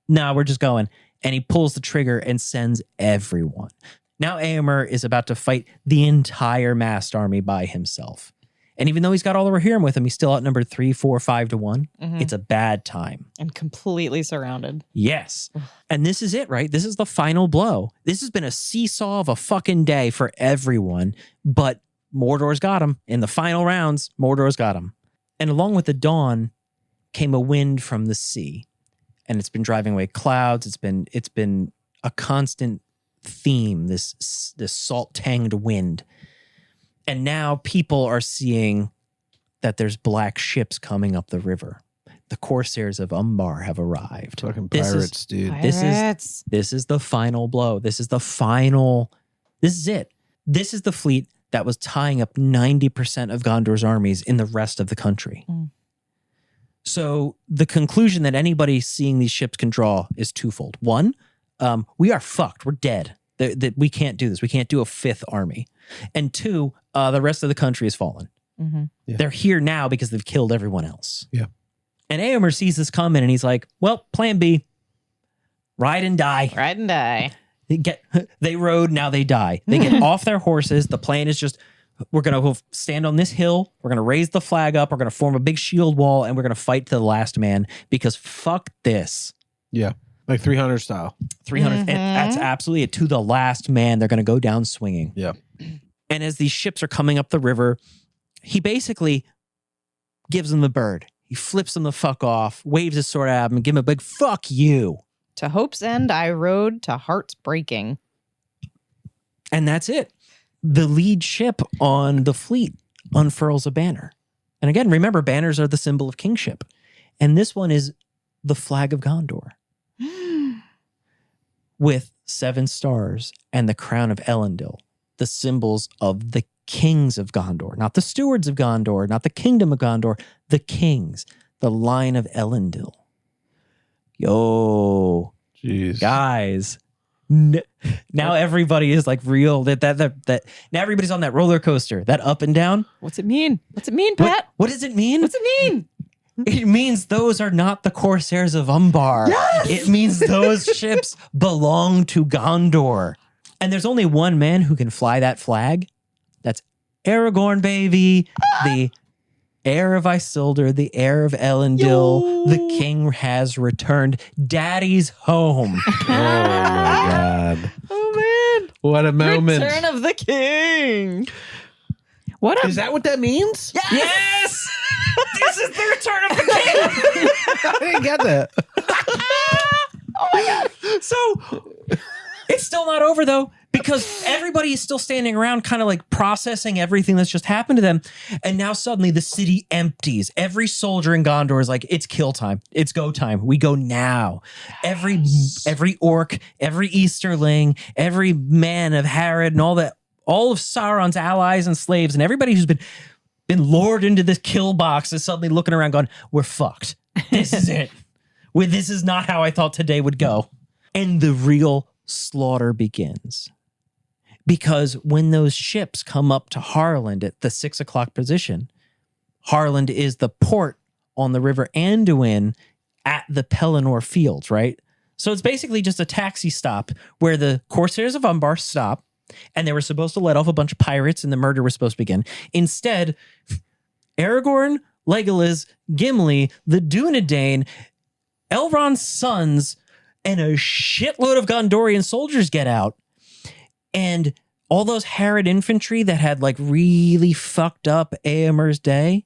nah, we're just going. And he pulls the trigger and sends everyone. Now Éomer is about to fight the entire massed army by himself. And even though he's got all the Rohirrim with him, he's still outnumbered 3, 4, 5 to 1. Mm-hmm. It's a bad time. And completely surrounded. Yes. And this is it, right? This is the final blow. This has been a seesaw of a fucking day for everyone, but Mordor's got him. In the final rounds, Mordor's got him. And along with the dawn came a wind from the sea. And it's been driving away clouds. It's been a constant theme, this salt-tanged wind. And now people are seeing that there's black ships coming up the river. The Corsairs of Umbar have arrived. Fucking pirates, dude. Pirates. This is the final blow. This is it. This is the fleet that was tying up 90% of Gondor's armies in the rest of the country. Mm. So the conclusion that anybody seeing these ships can draw is twofold. One, we are fucked. We're dead. That we can't do this. We can't do a fifth army. And two, the rest of the country has fallen. Mm-hmm. Yeah. They're here now because they've killed everyone else. Yeah. And Éomer sees this coming and he's like, well, plan B. Ride and die. Ride and die. They rode, now they die. They get off their horses. The plan is just, we're going to stand on this hill. We're going to raise the flag up. We're going to form a big shield wall and we're going to fight to the last man because fuck this. Yeah. Like 300 style. 300. Mm-hmm. That's absolutely it. To the last man, they're going to go down swinging. Yeah. And as these ships are coming up the river, he basically gives them the bird. He flips them the fuck off, waves his sword at him, and give him a big fuck you. To Hope's End I rode, to heart's breaking. And that's it. The lead ship on the fleet unfurls a banner. And again, remember, banners are the symbol of kingship. And this one is the flag of Gondor. With 7 stars and the crown of Elendil, the symbols of the kings of Gondor, not the stewards of Gondor, not the kingdom of Gondor, the kings, the line of Elendil. Yo, jeez, guys, now everybody is like real. That now everybody's on that roller coaster, that up and down. What's it mean? What's it mean, Pat? What does it mean? What's it mean? It means those are not the Corsairs of Umbar. Yes! It means those ships belong to Gondor. And there's only one man who can fly that flag. That's Aragorn, baby. The heir of Isildur, the heir of Elendil. Yo. The king has returned. Daddy's home. Oh, my God. Oh, man. What a moment. Return of the king. Is that what that means? Yes! Yes! This is the return of the king. I didn't get that. Oh my God. So it's still not over though, because everybody is still standing around kind of like processing everything that's just happened to them. And now suddenly the city empties. Every soldier in Gondor is like, it's kill time. It's go time. We go now. Yes. Every orc, every Easterling, every man of Harad and all of Sauron's allies and slaves and everybody who's been lured into this kill box is suddenly looking around going, we're fucked. This is it. This is not how I thought today would go. And the real slaughter begins. Because when those ships come up to Harland at the 6 o'clock position, Harland is the port on the river Anduin at the Pelennor Fields, right? So it's basically just a taxi stop where the Corsairs of Umbar stop, and they were supposed to let off a bunch of pirates and the murder was supposed to begin. Instead, Aragorn Legolas, Gimli, the Dunedain, Elrond's sons, and a shitload of Gondorian soldiers get out. And all those Harad infantry that had like really fucked up Éomer's day,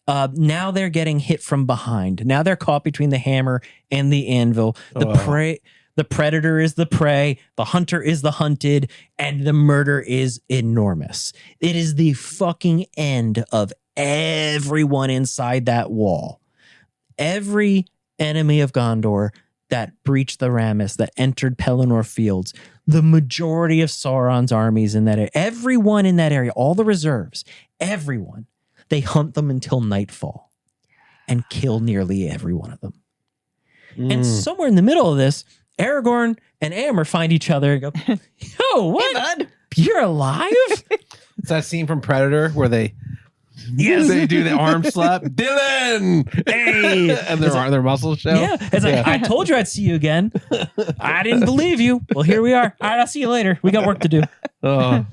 now they're getting hit from behind. Now they're caught between the hammer and the anvil. The predator is the prey, the hunter is the hunted, and the murder is enormous. It is the fucking end of everyone inside that wall. Every enemy of Gondor that breached the Ramis, that entered Pelennor Fields, the majority of Sauron's armies in that area, everyone in that area, all the reserves, everyone, they hunt them until nightfall and kill nearly every one of them. And somewhere in the middle of this, Aragorn and Éomer find each other and go, yo, what? Hey, bud. You're alive? It's that scene from Predator where they do the arm slap. Dylan! Hey! And their muscles show. Yeah. It's like, I told you I'd see you again. I didn't believe you. Well, here we are. All right, I'll see you later. We got work to do. Oh.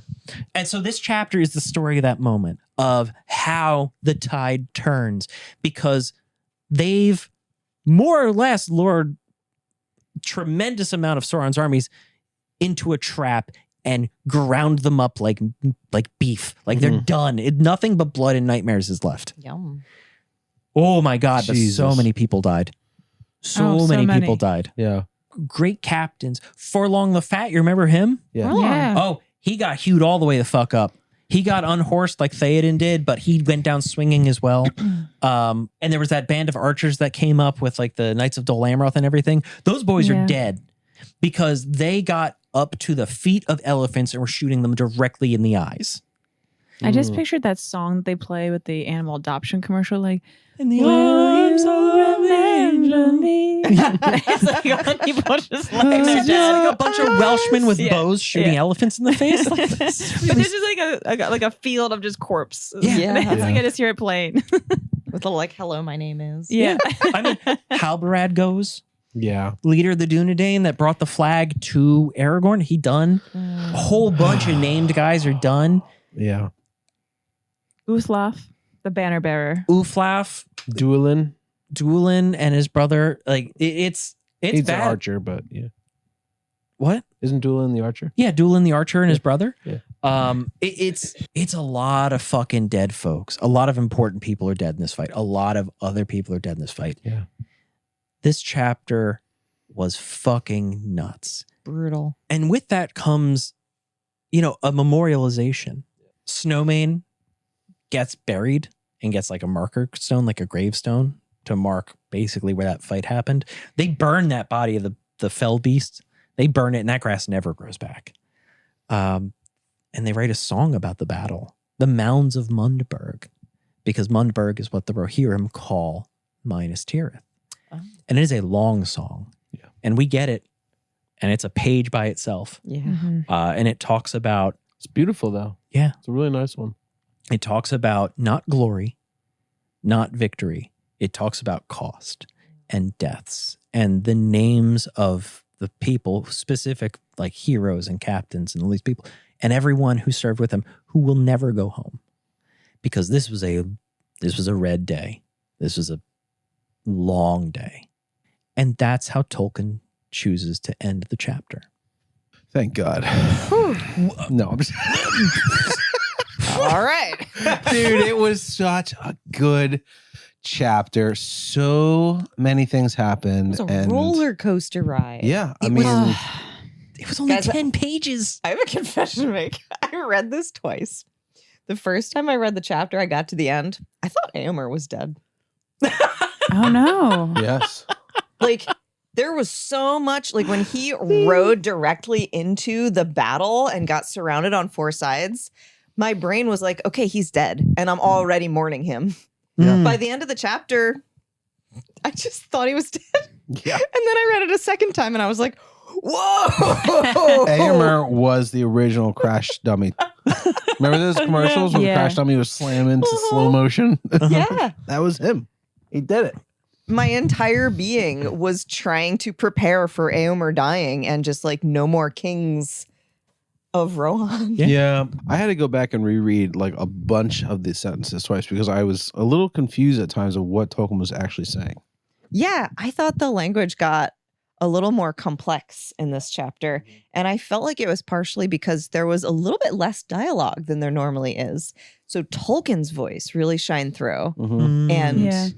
And so this chapter is the story of that moment of how the tide turns, because they've more or less lured tremendous amount of Sauron's armies into a trap and ground them up like beef. Like they're done. Nothing but blood and nightmares is left. Yum. Oh my God, but Jesus. so many people died. So many people died. Yeah. Great captains. Forlong the Fat, you remember him? Yeah. Yeah. Oh, he got hewed all the way the fuck up. He got unhorsed like Théoden did, but he went down swinging as well. And there was that band of archers that came up with like the Knights of Dol Amroth and everything. Those boys are dead because they got up to the feet of elephants and were shooting them directly in the eyes. I just pictured that song they play with the animal adoption commercial, like, In the arms of an angel. it's like people just like, It's they're just dead. like a bunch of Welshmen with bows shooting elephants in the face. Like, But there's just like a field of just corpse. Yeah. It's like I just hear it playing. With a like, hello, my name is. Yeah. I mean, Halbarad goes, Yeah. leader of the Dunedain that brought the flag to Aragorn. He done. A whole bunch of named guys are done. Yeah. Uslaf, the banner bearer. Uflaf, Duelin. Duelin, and his brother. Like it's He's bad. an archer, but yeah. What? Isn't Duelin the archer? Yeah, Duelin the archer and his brother. Yeah. It's a lot of fucking dead folks. A lot of important people are dead in this fight. A lot of other people are dead in this fight. Yeah. This chapter was fucking nuts. Brutal. And with that comes, a memorialization. Snowmane gets buried and gets like a marker stone, like a gravestone to mark basically where that fight happened. They burn that body of the fell beast. They burn it and that grass never grows back. And they write a song about the battle, the Mounds of Mundburg, because Mundburg is what the Rohirrim call Minas Tirith. Oh. And it is a long song. Yeah. And we get it. And it's a page by itself. Yeah. And it talks about, It's beautiful though. Yeah. It's a really nice one. it talks about not glory, not victory. It talks about cost and deaths and the names of the people, specific like heroes and captains and all these people, and everyone who served with them who will never go home, because this was a red day. This was a long day. And that's how Tolkien chooses to end the chapter. Thank God. No, I'm just All right. dude, it was such a good chapter. So many things happened. It was a and roller coaster ride. Yeah, I It mean, was- It was only Guys, 10 pages. I have a confession to make. I read this twice. The first time I read the chapter, I got to the end. I thought Éomer was dead. Oh no. yes. Like, there was so much, like when he rode directly into the battle and got surrounded on four sides, my brain was like, okay, he's dead. And I'm already mourning him. Yeah. By the end of the chapter, I just thought he was dead. Yeah. And then I read it a second time and I was like, whoa. Éomer was the original Crash Dummy. Remember those commercials where the Yeah. Crash Dummy was slamming into slow motion? Yeah. That was him. He did it. My entire being was trying to prepare for Éomer dying and just like no more kings of Rohan. Yeah. I had to go back and reread like a bunch of these sentences twice because I was a little confused at times of what Tolkien was actually saying. Yeah, I thought the language got a little more complex in this chapter. And I felt like it was partially because there was a little bit less dialogue than there normally is. So Tolkien's voice really shined through. Mm-hmm. And Yeah.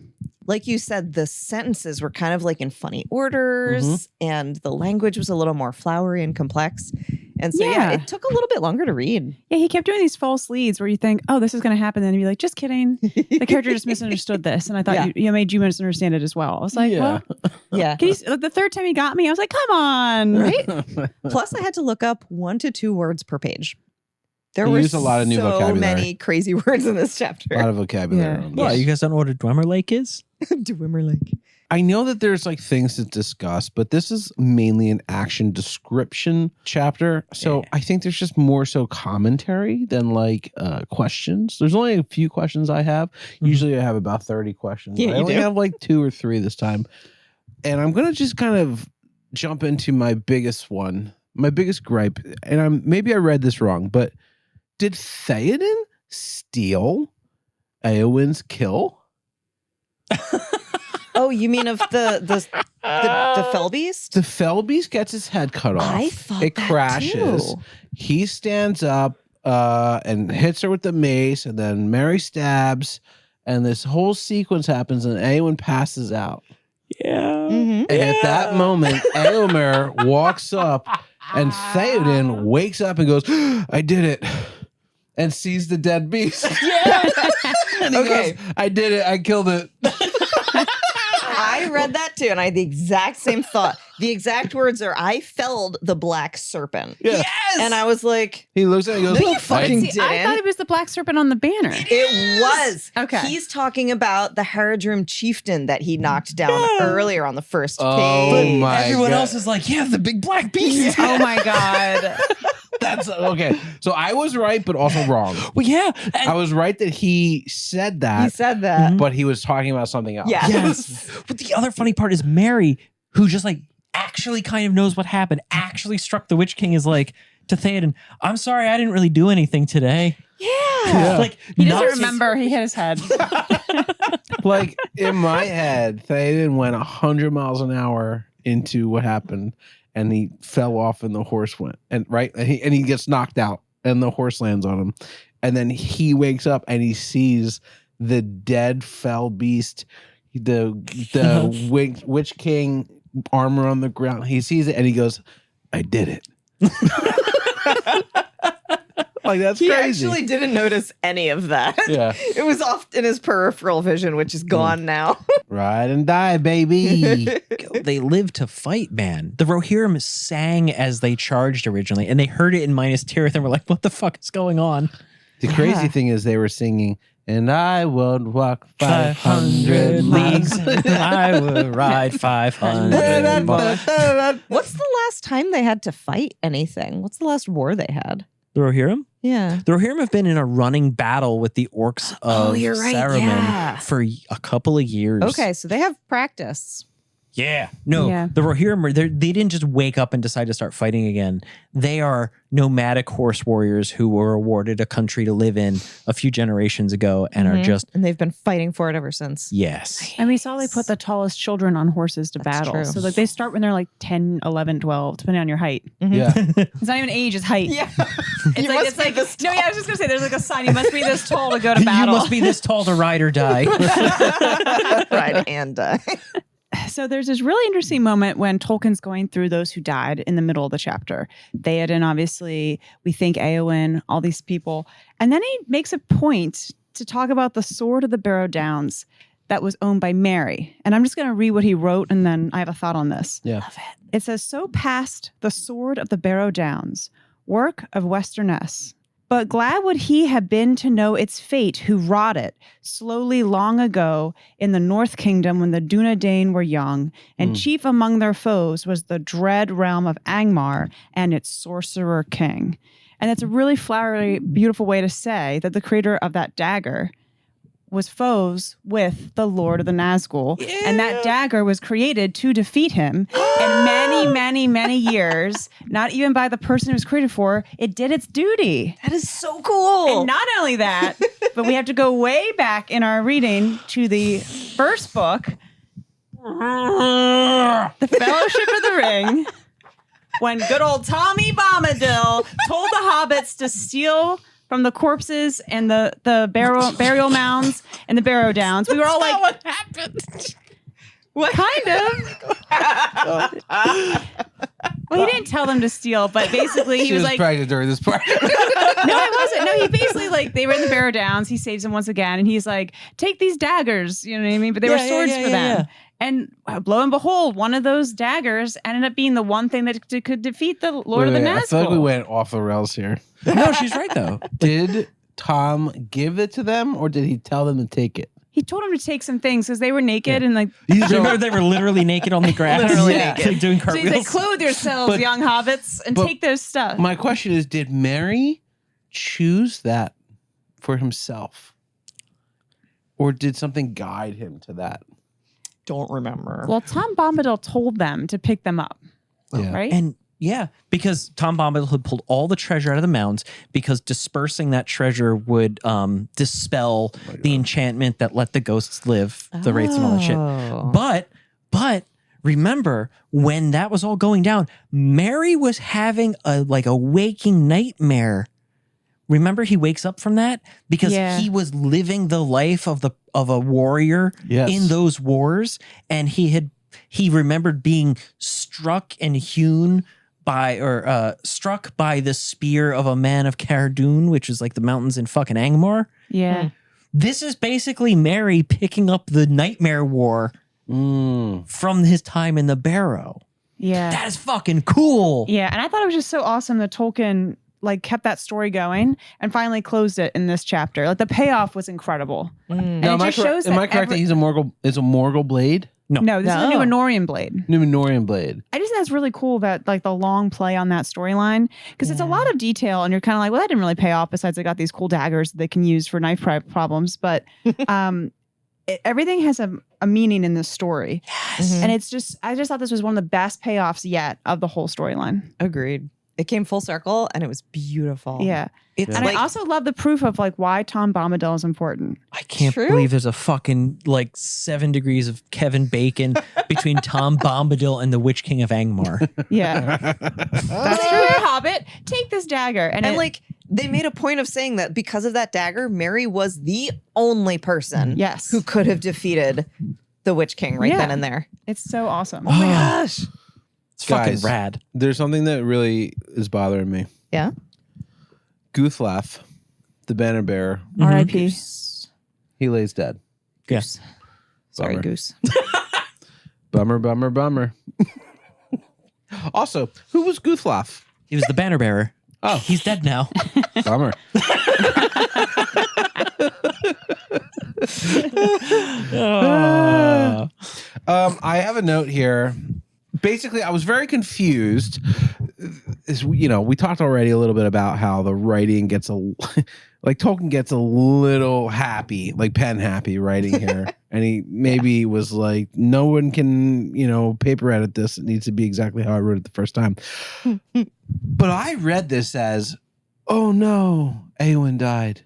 like you said, the sentences were kind of like in funny orders and the language was a little more flowery and complex. And so, Yeah. it took a little bit longer to read. Yeah, he kept doing these false leads where you think, oh, this is going to happen. And then you'd be like, just kidding. The character just misunderstood this. And I thought you made you misunderstand it as well. I was like, Yeah. well, Yeah. the third time he got me, I was like, come on. Right? Plus, I had to look up 1 to 2 words per page. There He were used a lot of new so vocabulary. many crazy words in this A chapter. lot of vocabulary. Yeah. on What, this. you guys don't know what a Dwemer Lake is? Dwimmerlake. I know that there's like things to discuss, but this is mainly an action description chapter. So Yeah. I think there's just more so commentary than like questions. There's only a few questions I have. Usually I have about 30 questions. Yeah, I you only do. have like 2 or 3 this time. And I'm going to just kind of jump into my biggest one, my biggest gripe. And maybe I read this wrong, but did Théoden steal Éowyn's kill? Oh, you mean of the fell beast? The fell beast gets his head cut off. I thought it that crashes. too. He stands up and hits her with the mace, and then Merry stabs, and this whole sequence happens, and Éowyn passes out. Yeah. Mhm. And at that moment, Éomer walks up, and Théoden wakes up and goes, "I did it," and sees the dead beast. And he Okay. goes, "I did it. I killed it." I read that too, and I had the exact same thought. The exact words are, "I felled the black serpent." Yeah. And I was like, He looks at it and goes, No, you fucking See, I didn't. thought it was the black serpent on the banner. it was. Okay. He's talking about the Haradrim chieftain that he knocked down earlier on the first Oh page. my Everyone God. else is like, yeah, the big black beast. Oh my God. That's okay. So I was right, but also wrong. Well, yeah. I was right that he said He that, said that. but he was talking about something else. Yeah. Yes. But the other funny part is Merry, who just like actually kind of knows what happened, actually struck the Witch King, is like to Théoden, "I'm sorry, I didn't really do anything today." Yeah. Like He not doesn't remember. He hit his head. Like in my head, Théoden went 100 miles an hour into what happened, and he fell off, and the horse went and he gets knocked out, and the horse lands on him, and then he wakes up and he sees the dead fell beast, the Witch King armor on the ground. He sees it and he goes, "I did it." Like that's He crazy. actually didn't notice any of that. Yeah. It was off in his peripheral vision, which is gone now. Ride and die, baby. they live to fight, man. The Rohirrim sang as they charged originally, and they heard it in Minas Tirith and were like, "What the fuck is going on?" The crazy thing is they were singing, "And I would walk 500 leagues. miles." I would ride 500 miles. What's the last time they had to fight anything? What's the last war they had? The Rohirrim? Yeah. The Rohirrim have been in a running battle with the orcs of you're right, Saruman yeah. for a couple of years. Okay, so they have practice. Yeah. No, Yeah. the Rohirrim, they didn't just wake up and decide to start fighting again. They are nomadic horse warriors who were awarded a country to live in a few generations ago and are just, And they've been fighting for it ever since. yes. And we saw they put the tallest children on horses to That's battle. true. So like they start when they're like 10, 11, 12, depending on your height. Yeah. It's not even age, it's height. Yeah. It's You like, must it's be like this no, yeah, I was just gonna say there's like a sign. You must be this tall to go to You battle. must be this tall to ride or die. Ride and die. So there's this really interesting moment when Tolkien's going through those who died in the middle of the chapter. Théoden, obviously, we think Éowyn, all these people. And then he makes a point to talk about the sword of the Barrow Downs that was owned by Merry. And I'm just going to read what he wrote, and then I have a thought on this. Yeah. Love it. It says, "So passed the sword of the Barrow Downs, work of Westernesse. But glad would he have been to know its fate who wrought it slowly long ago in the North Kingdom when the Dunedain were young, and chief among their foes was the dread realm of Angmar and its sorcerer king." And that's a really flowery, beautiful way to say that the creator of that dagger was foes with the Lord of the Nazgûl. And that dagger was created to defeat him. And many, many, many years, not even by the person it was created for, it did its duty. That is so cool. And not only that, but we have to go way back in our reading to the first book, The Fellowship of the Ring, when good old Tommy Bombadil told the hobbits to steal from the corpses and the burial mounds and the Barrow Downs. We were all like, what happened? what kind of? Well, he didn't tell them to steal, but basically he was like, pregnant during this part. no, it wasn't. No, he basically like they were in the Barrow Downs. He saves them once again, and he's like, take these daggers. You know what I mean? But they were swords for them. And lo and behold, one of those daggers ended up being the one thing that could defeat the Lord of the Nazgûl. I feel like we went off the rails here. No, she's right though. Did Tom give it to them, or did he tell them to take it? He told them to take some things because they were naked and like. Remember they were literally naked on the grass, Literally naked, naked. doing So cartwheels. he's like, clothe yourselves, young hobbits, and take those stuff. My question is, did Merry choose that for himself? Or did something guide him to that? Don't remember. Well, Tom Bombadil told them to pick them up, Yeah. right? And yeah, because Tom Bombadil had pulled all the treasure out of the mounds because dispersing that treasure would dispel the enchantment that let the ghosts live, the wraiths and all that shit. But remember, when that was all going down, Merry was having a waking nightmare. Remember, he wakes up from that because he was living the life of a warrior in those wars, and he remembered being struck and hewn by struck by the spear of a man of Caradun, which is like the mountains in fucking Angmar. Yeah. This is basically Merry picking up the nightmare war from his time in the Barrow. Yeah. That is fucking cool. Yeah. And I thought it was just so awesome that Tolkien kept that story going and finally closed it in this chapter. Like the payoff was incredible. And Now, it just shows am I correct that he's a Morgul blade? No, this is a Numenorian blade. Numenorian blade. I just think that's really cool that the long play on that storyline because it's a lot of detail and you're kind of like, well, that didn't really pay off besides they got these cool daggers that they can use for knife problems. But everything has a meaning in this story. Yes. And I just thought this was one of the best payoffs yet of the whole storyline. Agreed. It came full circle and it was beautiful. Yeah. And I also love the proof of why Tom Bombadil is important. I can't believe there's a fucking 7 degrees of Kevin Bacon between Tom Bombadil and the Witch King of Angmar. Yeah. That's true. Hobbit, take this dagger. And they made a point of saying that because of that dagger, Merry was the only person who could have defeated the Witch King then and there. It's so awesome. Oh my gosh. It's fucking rad. There's something that really is bothering me. Yeah? Guthlaf, the banner bearer, R.I.P. he lays dead. Yes. Sorry, Bummer. Goose. Bummer. Also, who was Guthlaf? He was the banner bearer. Oh. He's dead now. Bummer. I have a note here. Basically, I was very confused. We talked already a little bit about how the writing gets Tolkien gets a little happy, pen happy writing here. And he maybe was like, no one can, paper edit this. It needs to be exactly how I wrote it the first time. But I read this as, oh no, Éowyn died.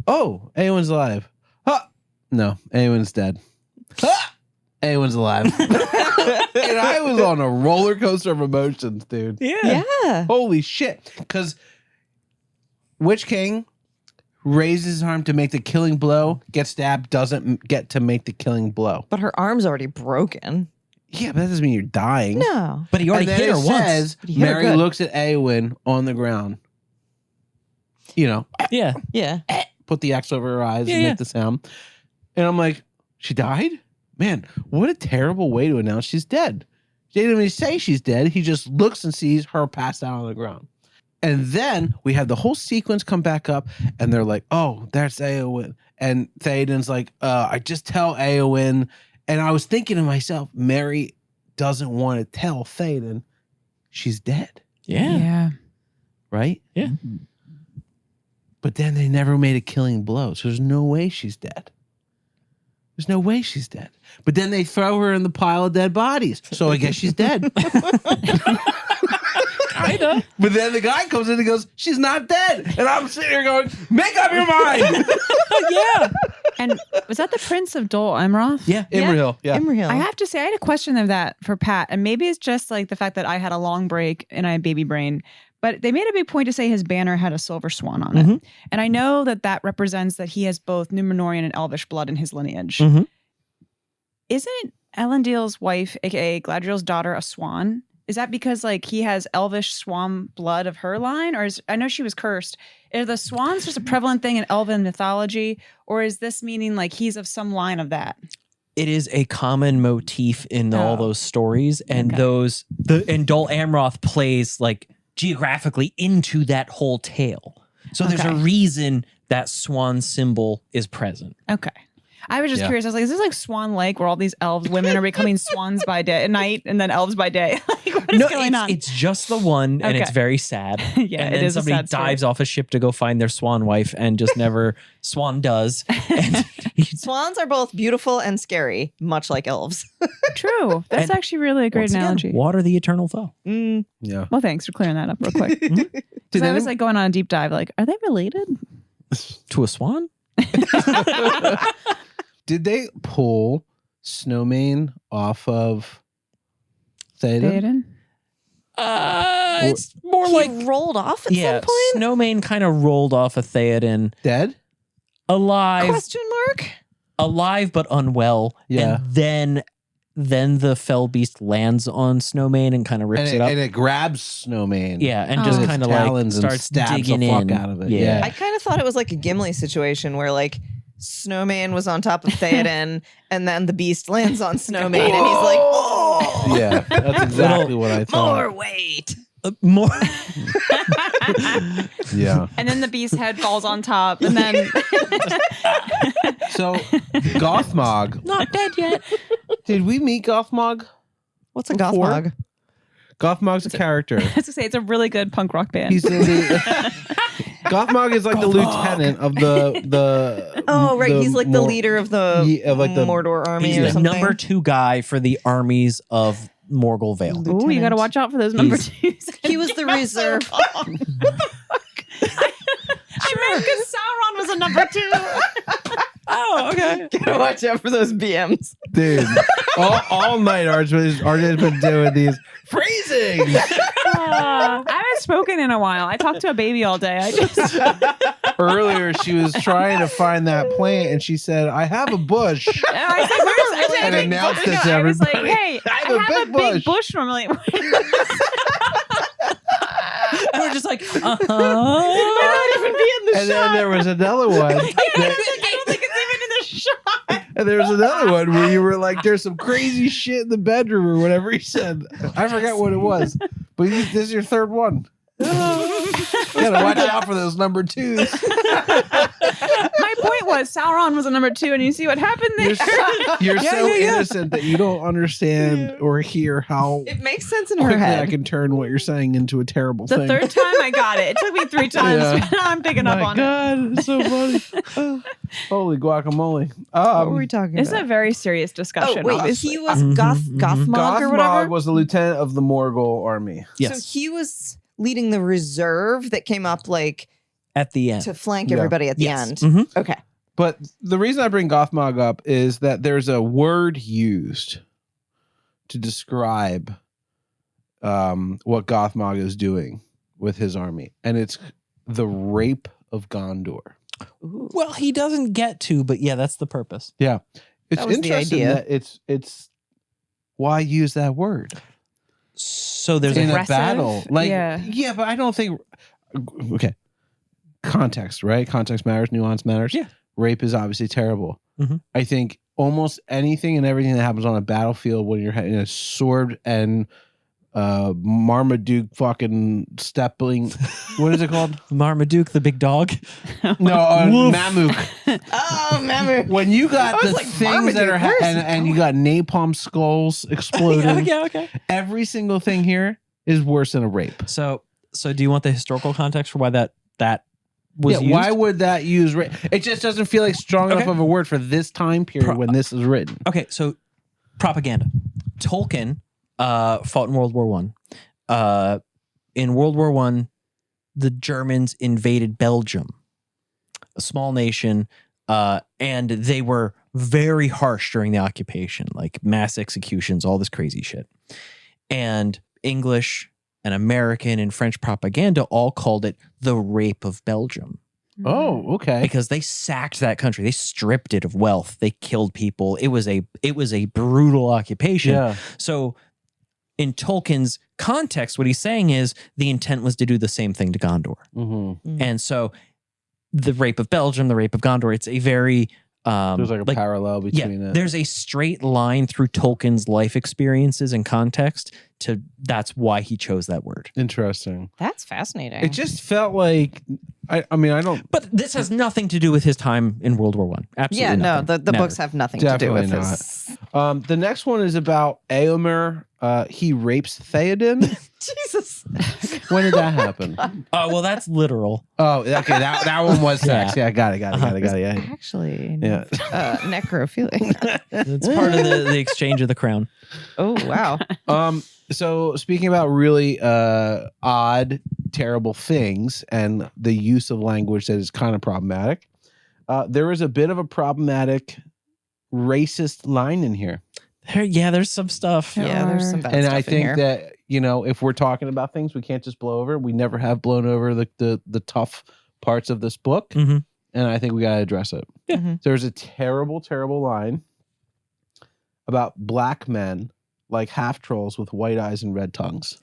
Oh, Éowyn's alive. Huh. No, Éowyn's dead. Huh. Éowyn's alive. And I was on a roller coaster of emotions, dude. Yeah. Holy shit. Because Witch King raises his arm to make the killing blow, gets stabbed, doesn't get to make the killing blow. But her arm's already broken. Yeah, but that doesn't mean you're dying. No. But he already And then hit her it once. says, Merry looks at Éowyn on the ground. Yeah. Yeah. Put the X over her eyes and make the sound. And I'm like, she died? Man, what a terrible way to announce she's dead. They didn't even say she's dead. He just looks and sees her passed out on the ground. And then we have the whole sequence come back up, and they're like, oh, that's Éowyn. And Théoden's like, I just tell Éowyn. And I was thinking to myself, Merry doesn't want to tell Théoden she's dead. Yeah. Right? Yeah. But then they never made a killing blow, so there's no way she's dead. There's no way she's dead. But then they throw her in the pile of dead bodies. So I guess she's dead. Kinda. But then the guy comes in and goes, she's not dead. And I'm sitting here going, make up your mind. Yeah. And was that the Prince of Dol Amroth? Yeah. Imrahil. Yeah. Imrahil. I have to say, I had a question of that for Pat, and maybe it's just like the fact that I had a long break and I had baby brain. But they made a big point to say his banner had a silver swan on it, and I know that that represents that he has both Númenórean and Elvish blood in his lineage. Mhm. Isn't Elendil's wife, aka Galadriel's daughter, a swan? Is that because like he has Elvish swan blood of her line, or I know she was cursed? Are the swans just a prevalent thing in Elven mythology, or is this meaning like he's of some line of that? It is a common motif in all those stories, and Okay. and Dol Amroth plays like geographically into that whole tale. So there's a Okay. reason that swan symbol is present. Okay. I was just curious. I was like, is this like Swan Lake where all these elves women are becoming swans by day at night and then elves by day? Like, what is going on? It's just the one, and it's Okay. very sad. Yeah, and it then is a somebody sad story. dives off a ship to go find their swan wife and just never swan does. And Swans are both beautiful and scary, much like elves. True. That's And actually really a great once again, analogy. water the eternal foe. Yeah. Well, thanks for clearing that up real quick. Did Because I was any- like going on a deep dive, like, are they related? To a swan? Did they pull Snowmane off of Théoden? Théoden? It's more He like rolled off at some point? Snowmane kind of rolled off a Théoden Dead? alive, Question mark? alive but unwell. Yeah. And then the fell beast lands on Snowmane and kind of rips it up. And it grabs Snowmane. Yeah, and Oh. just With kind its of like talons and starts stabs the digging fuck in out of it. Yeah. I kind of thought it was like a Gimli situation where like Snowman was on top of Théoden and then the beast lands on Snowman and he's like, oh, Yeah, that's exactly what I thought. more weight. more. Yeah. And then the beast head falls on top. And then So, Gothmog. Not dead yet. Did we meet Gothmog? What's a Before? Gothmog? Gothmog's a character. I was to say, it's a really good punk rock band. He's in the. Gothmog is like the lieutenant of the. Oh, right. He's like the Mor- leader of the Yeah, of like the- Mordor army He's or the something. number 2 guy for the armies of Morgul Vale. Ooh, you got to Lieutenant. watch out for those number He's- twos. He was the reserve. I meant because Sauron was a number 2. Oh, okay. Gotta watch out for those BMs. Dude, all night RJ's been doing these phrasing. I haven't spoken in a while. I talked to a baby all day. I just Earlier, she was trying to find that plant, and she said, "I have a bush." I said, "Where's?" I said, And "Big announced bush." it to I was like, everybody. "Hey, I I have a have big a big bush." bush normally." And we're just like, Might not even be in the And shot. then there was another one. I don't think it's even in the shot. And there was another one where you were like, "There's some crazy shit in the bedroom," or whatever he said. I forgot what it was, but this is your third one. You gotta watch out for those number 2s. My point was Sauron was a number 2, and you see what happened there. You're Yeah, so yeah, yeah. innocent that you don't understand or hear how It makes sense in her quickly I head. can turn what you're saying into a terrible The thing. third time I got it. It took me 3 times. Yeah. I'm picking up My on it. God, it's so funny. Holy guacamole. What were we talking This is about? a very serious discussion. Oh, wait. obviously. He was Mhm, Gothmog or whatever? Gothmog was the lieutenant of the Morgul army. yes, So he was leading the reserve that came up like at the end. to flank Yeah. everybody at the Yes. end. Mhm. Okay. But the reason I bring Gothmog up is that there's a word used to describe what Gothmog is doing with his army, and it's the rape of Gondor. Ooh. Well, he doesn't get to, but yeah, that's the purpose. Yeah, it's That was the interesting idea. that it's why use that word So there's in a aggressive. battle, like Yeah. but I don't think. Okay, context, right? Context matters. Nuance matters. Yeah. Rape is obviously terrible. Mhm. I think almost anything and everything that happens on a battlefield when you're in a sword and Marmaduke fucking stepping. What is it called? Marmaduke, the big dog. No, Woof. Mammoth. Oh, remember. When you got I was the like, things that Marmaduke, are where's he and you got napalm skulls exploding. Okay. Every single thing here is worse than a rape. So do you want the historical context for why that was used. Why would that use? It just doesn't feel like strong enough of a word for this time period when this is written. Okay, so propaganda. Tolkien fought in World War One. In World War One, the Germans invaded Belgium, a small nation, and they were very harsh during the occupation, like mass executions, all this crazy shit. And English and American and French propaganda all called it the rape of Belgium. Oh, okay. Because they sacked that country. They stripped it of wealth. They killed people. It was a brutal occupation. Yeah. So in Tolkien's context, what he's saying is the intent was to do the same thing to Gondor. Mm-hmm. And so the rape of Belgium, the rape of Gondor, it's a very There's like a parallel between it. There's a straight line through Tolkien's life experiences and context to that's why he chose that word. Interesting. That's fascinating. It just felt like I mean I don't. But this has nothing to do with his time in World War One. Absolutely. yeah, no, nothing. the Never. books have nothing Definitely to do with not. this. The next one is about Éomer. He rapes Théoden. Jesus. When did that happen? Oh well, that's literal. Oh, okay. That one was sex. Yeah, got it. Yeah. Actually, Yeah. necrophilia. It's part of the exchange of the crown. Oh, wow. So speaking about really odd, terrible things and the use of language that is kind of problematic, there is a bit of a problematic racist line in here. There's some stuff. Yeah, there's some bad And stuff I in think here. that, if we're talking about things, we can't just blow over. We never have blown over the tough parts of this book. Mm-hmm. And I think we got to address it. Yeah. Mhm. There's a terrible, terrible line about black men like half trolls with white eyes and red tongues.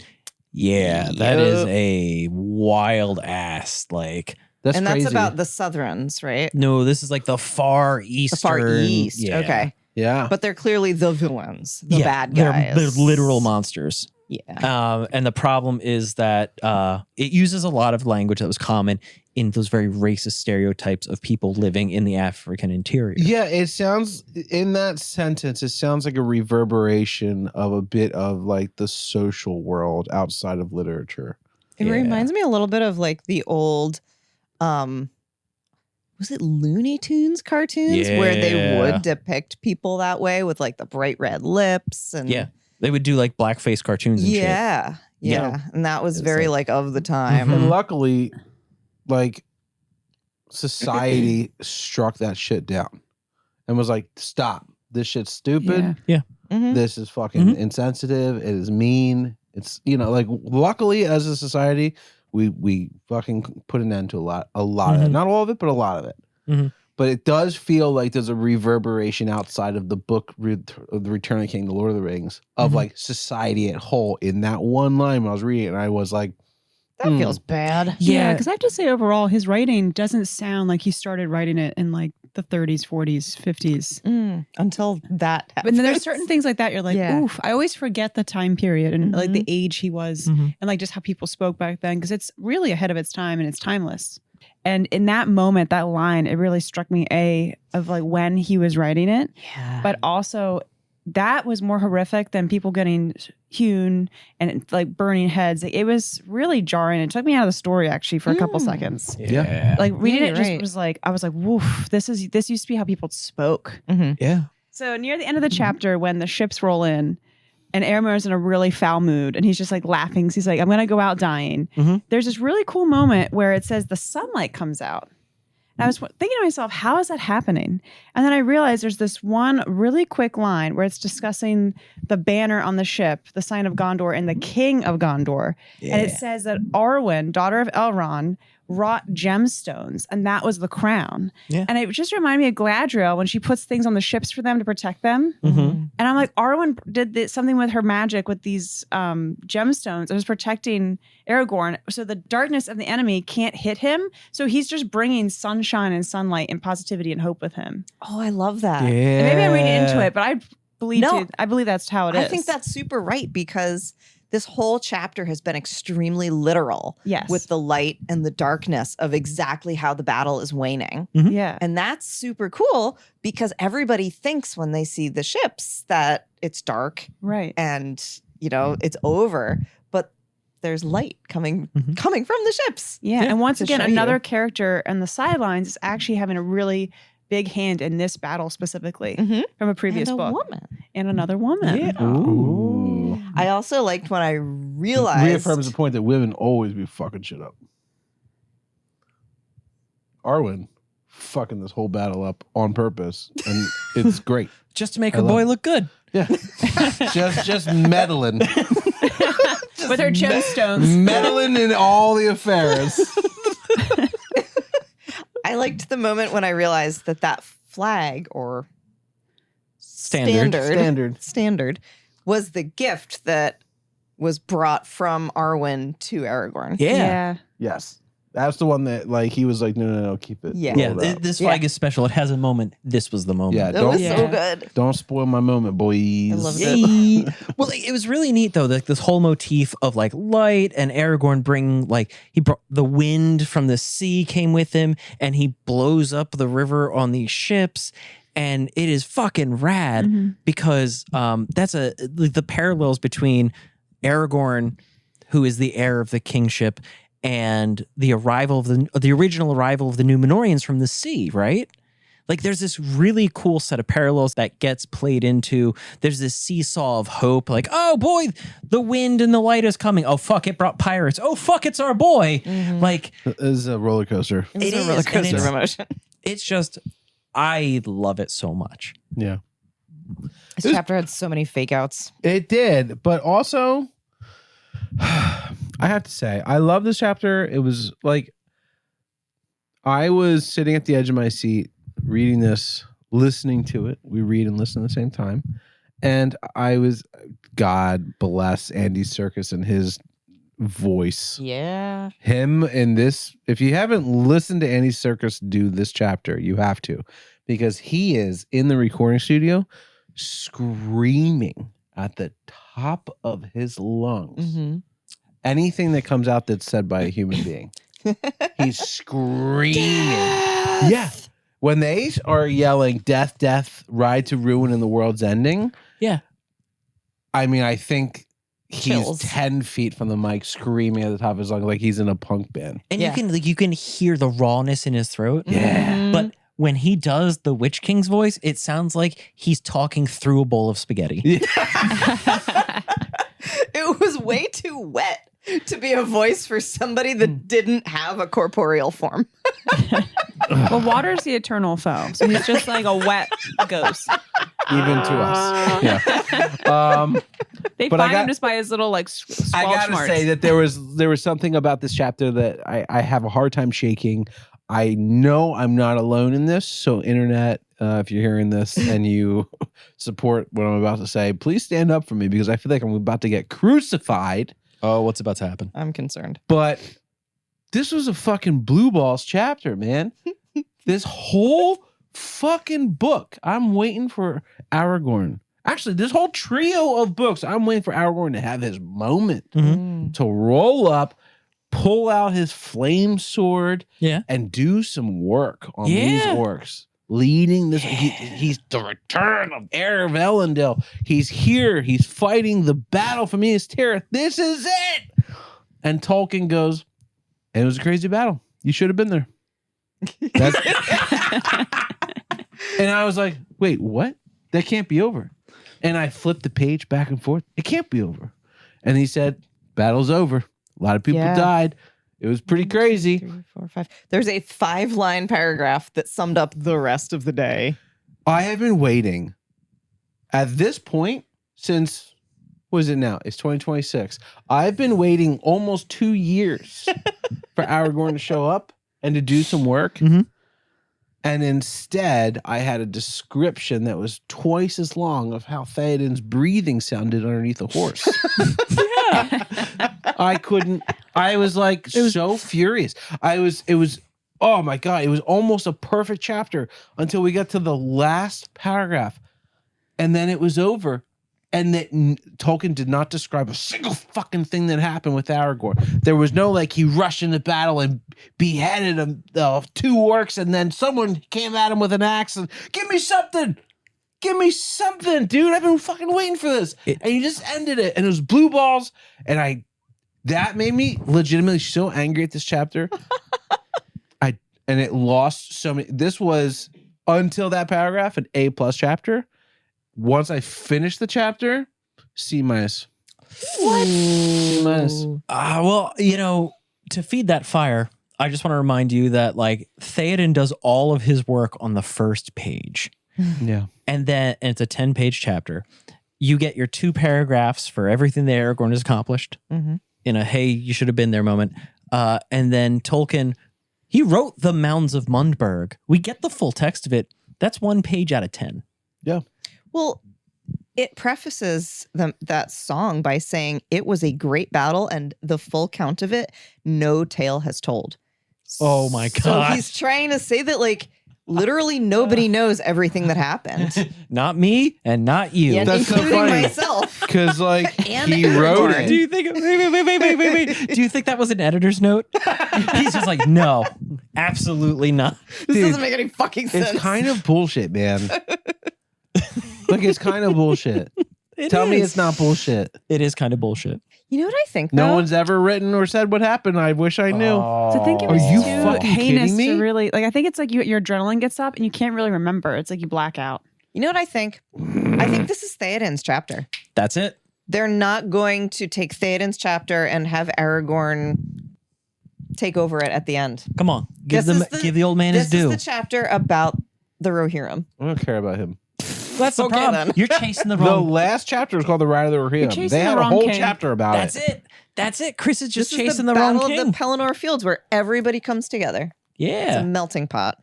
Yeah, that is a wild ass. Like, That's and crazy. that's about the Southrons, right? no, this is like the far eastern. The far east. Yeah. Okay. Yeah. But they're clearly the villains, the Yeah, bad they're- guys. They're literal monsters. Yeah. And the problem is that it uses a lot of language that was common in those very racist stereotypes of people living in the African interior. Yeah, it sounds in that sentence, it sounds like a reverberation of a bit of like the social world outside of literature. It Yeah. reminds me a little bit of like the old was it Looney Tunes cartoons where they Yeah. would depict people that way with like the bright red lips and Yeah. They would do like blackface cartoons and shit. yeah. And that was It's very like- like of the time. Mhm. And luckily, like society struck that shit down and was like, stop. This shit's stupid. Mhm. This is fucking insensitive. It is mean. It's, like luckily as a society, we fucking put an end to a lot of it. Not all of it, but a lot of it. Mhm. But it does feel like there's a reverberation outside of the book of The Return of the King, The Lord of the Rings, of like society at whole in that one line when I was reading it. And I was like, That feels bad. Yeah, because I have to say, overall, his writing doesn't sound like he started writing it in like the 30s, 40s, 50s. Until that But then there's happens. certain things like that. You're like, Yeah. oof. I always forget the time period and like the age he was Mhm. and like just how people spoke back then because it's really ahead of its time and it's timeless. And in that moment, that line, it really struck me of like when he was writing it, Yeah. but also that was more horrific than people getting hewn and like burning heads. Like, it was really jarring. It took me out of the story actually for a couple seconds. Yeah. Like reading Yeah, it just you're right. was like, I was like, woof, this used to be how people spoke. Yeah. So near the end of the chapter, when the ships roll in and Éomer's in a really foul mood and he's just like laughing. He's like, I'm going to go out dying. There's this really cool moment where it says the sunlight comes out. And I was thinking to myself, how is that happening? And then I realized there's this one really quick line where it's discussing the banner on the ship, the sign of Gondor and the king of Gondor. And it says that Arwen, daughter of Elrond, wrought gemstones, and that was the crown. Yeah. And it just reminded me of Galadriel when she puts things on the ships for them to protect them. And I'm like, Arwen did something with her magic with these gemstones. It was protecting Aragorn, so the darkness of the enemy can't hit him. So he's just bringing sunshine and sunlight and positivity and hope with him. Oh, I love that. Yeah. And maybe I'm reading into it, but I believe No. I believe that's how it is. I think that's super right because this whole chapter has been extremely literal yes, with the light and the darkness of exactly how the battle is waning. yeah, And that's super cool because everybody thinks when they see the ships that it's dark right. and, it's over. But there's light coming Mhm. from the ships. Yeah, and once to again, show you. another character on the sidelines is actually having a really big hand in this battle specifically Mhm. from a previous And a book. woman. And another woman. Yeah. Ooh. I also liked when I realized Reaffirms the point that women always be fucking shit up. Arwen fucking this whole battle up on purpose, and it's great. Just to make I her love boy it. look good. Yeah, just meddling, With her gemstones. meddling in all the affairs. I liked the moment when I realized that flag or Standard. standard was the gift that was brought from Arwen to Aragorn. Yeah. Yes, that's the one that like he was like, no, keep it. Yeah. Yeah. rolled up. This flag is special. It has a moment. This was the moment. Yeah, That was Yeah. so good. Don't spoil my moment, boys. I loved it. Yay. Well, it was really neat though. Like this whole motif of like light and Aragorn bring like he brought the wind from the sea came with him, and he blows up the river on these ships, and it is fucking rad Mhm. because that's the parallels between Aragorn, who is the heir of the kingship, and the arrival of the original arrival of the Númenóreans from the sea, right? Like there's this really cool set of parallels that gets played into. There's this seesaw of hope, like, oh boy, the wind and the light is coming. Oh fuck, it brought pirates. Oh fuck, it's our boy. Like It is a roller coaster. It was It a is, roller and coaster it's- of emotion. it's just, I love it so much. Yeah, This chapter had so many fake outs. it did, but also, I have to say, I love this chapter. It was like I was sitting at the edge of my seat, reading this, listening to it. We read and listen at the same time, and I was, God bless Andy Serkis and his voice. Yeah. Him in this, if you haven't listened to Andy Serkis do this chapter, you have to, because he is in the recording studio screaming at the top of his lungs Mm-hmm. anything that comes out that's said by a human being. He's screaming. Yeah. When they are yelling death, death, ride to ruin and the world's ending. Yeah. I mean, I think he's Chills. 10 feet from the mic screaming at the top of his lungs like he's in a punk band. And Yeah. you can hear the rawness in his throat. Yeah. Mhm. But when he does the Witch King's voice, it sounds like he's talking through a bowl of spaghetti. It was way too wet to be a voice for somebody that didn't have a corporeal form. Well, water's the eternal foe. So he's just like a wet ghost. Even to us. Yeah. They But I find got- him just by his little like I squelch gotta marks. say that there was something about this chapter that I have a hard time shaking. I know I'm not alone in this. So internet, if you're hearing this and you support what I'm about to say, please stand up for me because I feel like I'm about to get crucified. Oh, what's about to happen? I'm concerned. But this was a fucking blue balls chapter, man. This whole fucking book, I'm waiting for Aragorn. Actually, this whole trio of books, I'm waiting for Aragorn to have his moment, to roll up, pull out his flame sword, Yeah. and do some work on these Yeah. orcs. Leading this, he's the return of heir of Elendil. He's here. He's fighting the battle for Minas Tirith. This is it. And Tolkien goes, and it was a crazy battle. You should have been there. That's- and I was like, wait, what? That can't be over. And I flipped the page back and forth. It can't be over. And he said, battle's over. A lot of people Yeah. died. It was pretty crazy. 3, 4, 5. There's a 5-line paragraph that summed up the rest of the day. I have been waiting at this point since, what is it now? It's 2026. I've been waiting almost 2 years for Aragorn to show up and to do some work. Mhm. And instead, I had a description that was twice as long of how Théoden's breathing sounded underneath a horse. Yeah. I couldn't. I was like so furious. It was, oh my God, it was almost a perfect chapter until we got to the last paragraph. And then it was over. And that Tolkien did not describe a single fucking thing that happened with Aragorn. There was no like he rushed into battle and beheaded 2 orcs and then someone came at him with an axe and give me something. Give me something, dude. I've been fucking waiting for this. And you just ended it. And it was blue balls. And That made me legitimately so angry at this chapter. And it lost so many. This was, until that paragraph, an A+ chapter. Once I finished the chapter, C-. What? C-. Well, to feed that fire, I just want to remind you that like Théoden does all of his work on the first page. Yeah. And it's a 10-page chapter. You get your 2 paragraphs for everything that Aragorn has accomplished in a, hey, you should have been there moment. And then Tolkien, he wrote the Mounds of Mundberg. We get the full text of it. That's 1 page out of 10. Yeah. Well, it prefaces that song by saying it was a great battle and the full count of it, no tale has told. Oh my So God. he's trying to say that like literally nobody knows everything that happened. Not me and not you. Yeah, That's so including funny. myself. Because like And he wrote Aragorn. it. Do you think? Wait. Do you think that was an editor's note? He's just like, no, absolutely not. This Dude, doesn't make any fucking sense. It's kind of bullshit, man. Like, it's kind of bullshit. Tell me it's not bullshit. It is kind of bullshit. You know what I think? No though? one's ever written or said what happened. I wish I knew. So I think it Are was you too fucking heinous kidding me? to really like. I think it's like your adrenaline gets up and you can't really remember. It's like you black out. You know what I think? I think this is Théoden's chapter. That's it. They're not going to take Théoden's chapter and have Aragorn take over it at the end. Come on, give the old man his This due. is the chapter about the Rohirrim. I don't care about him. That's the Okay, problem. then. You're chasing the The wrong. last chapter is called The Ride of the Rohirrim. chasing They the had a wrong whole king. chapter about That's it. it. That's it. Chris is just This is chasing the the wrong battle king. of the Pelennor Fields where everybody comes together. It's Yeah. a melting pot.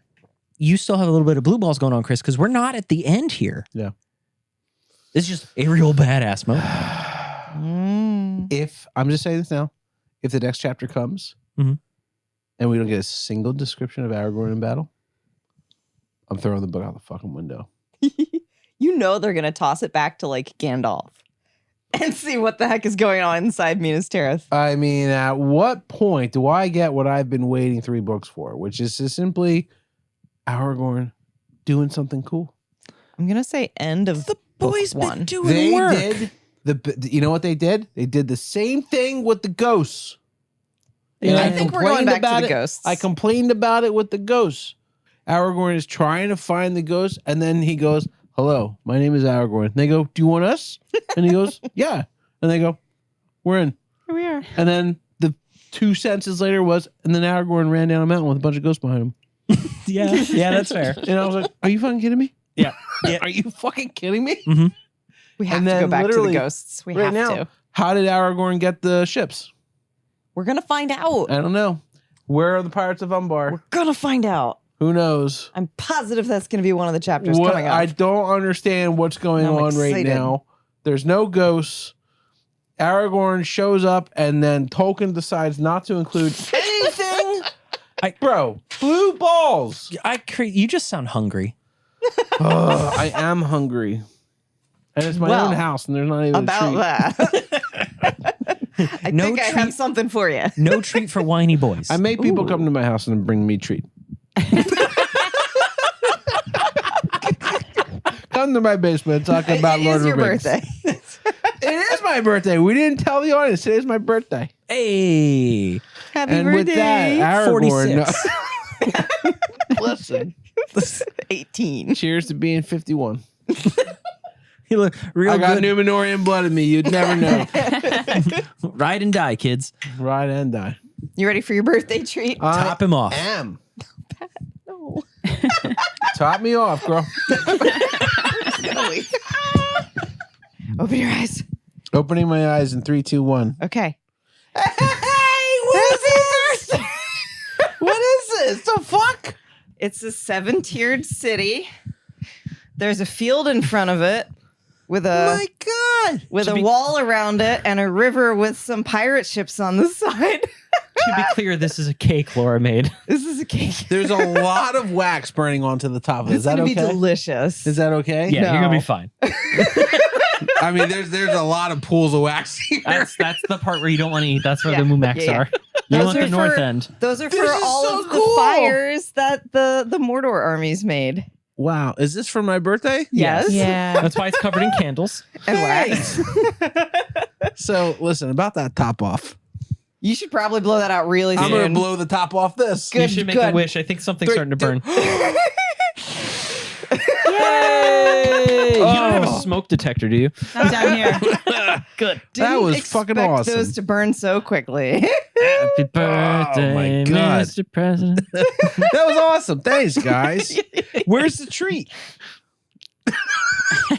You still have a little bit of blue balls going on, Chris, because we're not at the end here. Yeah. It's just a real badass moment. If, I'm just saying this now, if the next chapter comes Mhm. and we don't get a single description of Aragorn in battle, I'm throwing the book out the fucking window. You know they're going to toss it back to like Gandalf and see what the heck is going on inside Minas Tirith. I mean, at what point do I get what I've been waiting 3 books for, which is just simply Aragorn doing something cool? I'm going to say end of The book boy's been 1. doing They work. did you know what they did? They did the same thing with the ghosts. And I think we're going complained back to about the it. ghosts. I complained about it with the ghosts. Aragorn is trying to find the ghost, and then he goes, "Hello, my name is Aragorn." And they go, "Do you want us?" And he goes, "Yeah." And they go, "We're in." Here we are. And then the 2 sentences later was, and then Aragorn ran down a mountain with a bunch of ghosts behind him. Yeah, that's fair. And I was like, "Are you fucking kidding me? Yeah. Yeah. Are you fucking kidding me?" We have And to go then back to the literally, ghosts. We right have now, to. how did Aragorn get the ships? We're going to find out. I don't know. Where are the Pirates of Umbar? We're going to find out. Who knows? I'm positive that's going to be one of the chapters coming up. I don't understand what's going I'm on right excited. now. There's no ghosts. Aragorn shows up, and then Tolkien decides not to include anything. Bro, blue balls. You just sound hungry. I am hungry. And it's my Well, own house, and there's not even a About treat. that. I No think I treat. have something for you. No treat for whiny boys. I make people come to my house and bring me treat. Come to my basement talking about It Lord is of your the Rings. birthday. It is my birthday. We didn't tell the audience. Today's my birthday. Hey. Happy And birthday. with that, Aragorn. 46. Listen. 18. Cheers to being 51. You look real I got good. Numenorian blood in me. You'd never know. Ride and die, kids. Ride and die. You ready for your birthday treat? Top him off. I am. No. Top me off, girl. Open your eyes. Opening my eyes in 3, 2, 1. Okay. Hey, what is this? What is this? The fuck? It's a 7-tiered city. There's a field in front of it with a My God. wall around it and a river with some pirate ships on the side. To be clear, this is a cake Laura made. This is a cake. There's a lot of wax burning onto the top of it. It's Is that gonna okay? be delicious. Is that okay? Yeah, you're No. gonna be fine. I mean, there's a lot of pools of wax here. That's the part where you don't want to eat. That's where Yeah. the Mumaks Yeah, yeah. are. You Those want the are north for- end. Those are This for is all so of cool. the fires that the Mordor armies made. Wow. Is this for my birthday? Yes. Yeah. That's why it's covered in candles. And wax. So, listen, about that top off. You should probably blow that out really soon. I'm going to blow the top off this. Good. You should make a wish. I think something's starting to burn. Yay! You don't have a smoke detector, do you? I'm down here. Good. That was Didn't fucking expect awesome. those to burn so quickly. Happy birthday, God. Mr. President. That was awesome. Thanks, guys. Where's the treat?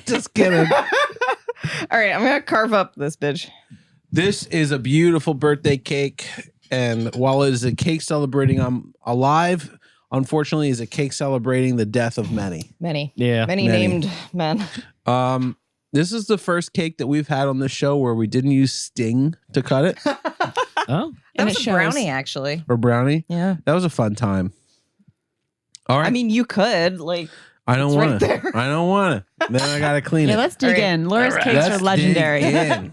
Just kidding. All right, I'm gonna carve up this bitch. This is a beautiful birthday cake. And while it is a cake celebrating I'm alive, unfortunately, is a cake celebrating the death of many. Many Many. named men. This is the first cake that we've had on this show where we didn't use Sting to cut it Oh. That And was it a shows. brownie, actually. or brownie. Yeah. That was a fun time. All right. I mean, you could like. I don't it's want right to. there. I don't want to. Then I got to clean Yeah, it. let's dig All right. in. Laura's All right. cakes Let's are legendary. dig in.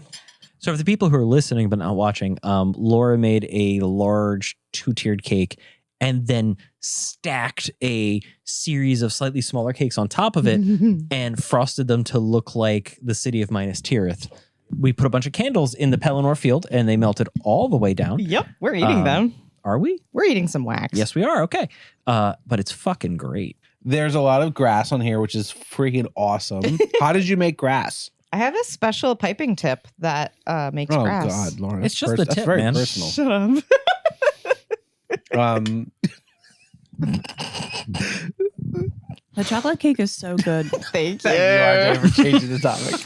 So for the people who are listening but not watching, Laura made a large 2-tiered cake and then stacked a series of slightly smaller cakes on top of it and frosted them to look like the city of Minas Tirith. We put a bunch of candles in the Pelennor Field and they melted all the way down. Yep, we're eating them. Are we? We're eating some wax. Yes, we are. Okay. But it's fucking great. There's a lot of grass on here, which is freaking awesome. How did you make grass? I have a special piping tip that makes Oh grass. God, Lauren, It's just the that's tip, very man. personal. Shut up. The chocolate cake is so good. Thank you. Thank you for changing the topic.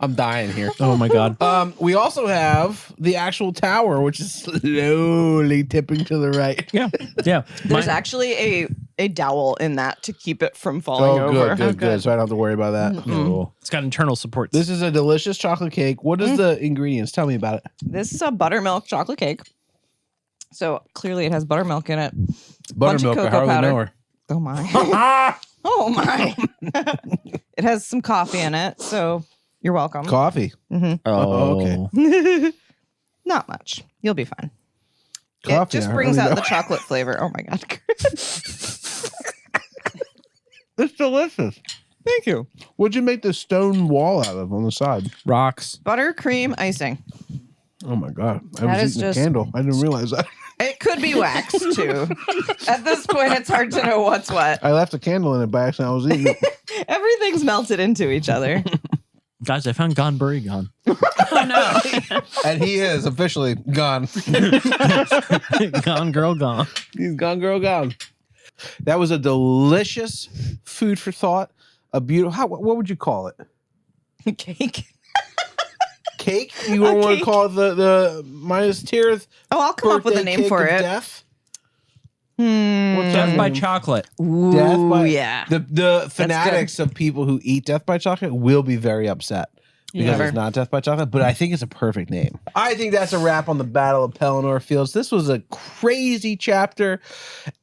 I'm dying here. Oh my God. We also have the actual tower, which is slowly tipping to the right. Yeah. Yeah. There's Mine- actually a dowel in that to keep it from falling over. Good. So I don't have to worry about that. Cool. It's got internal supports. This is a delicious chocolate cake. What is the ingredients? Tell me about it. This is a buttermilk chocolate cake. So clearly it has buttermilk in it. Bunch of Buttermilk. I cocoa hardly powder. know her. Oh my. Oh my. It has some coffee in it, so you're welcome. Coffee. Oh, okay. Not much. You'll be fine. Coffee. It just I brings hardly out know. the chocolate flavor. Oh my god. It's delicious. Thank you. What'd you make the stone wall out of on the side? Rocks. Buttercream icing. Oh my god! I That was is eating just- a candle. I didn't realize that. It could be wax too. At this point, it's hard to know what's what. I left a candle in it by accident. I was eating it. Everything's melted into each other. Guys, I found Gonbury gone. Oh no. And he is officially gone. Gone, girl, gone. He's gone, girl, gone. That was a delicious food for thought. A beautiful. What would you call it? Cake. Cake? You don't want to cake. call it the Minas Tirith? Oh, I'll come up with a birthday name cake for of it. Death. Hmm. What's Death that by name? chocolate. Ooh, Death by yeah. The fanatics of people who eat death by chocolate will be very upset because Yeah. it's not death by chocolate. But I think it's a perfect name. I think that's a wrap on the Battle of Pelennor Fields. This was a crazy chapter.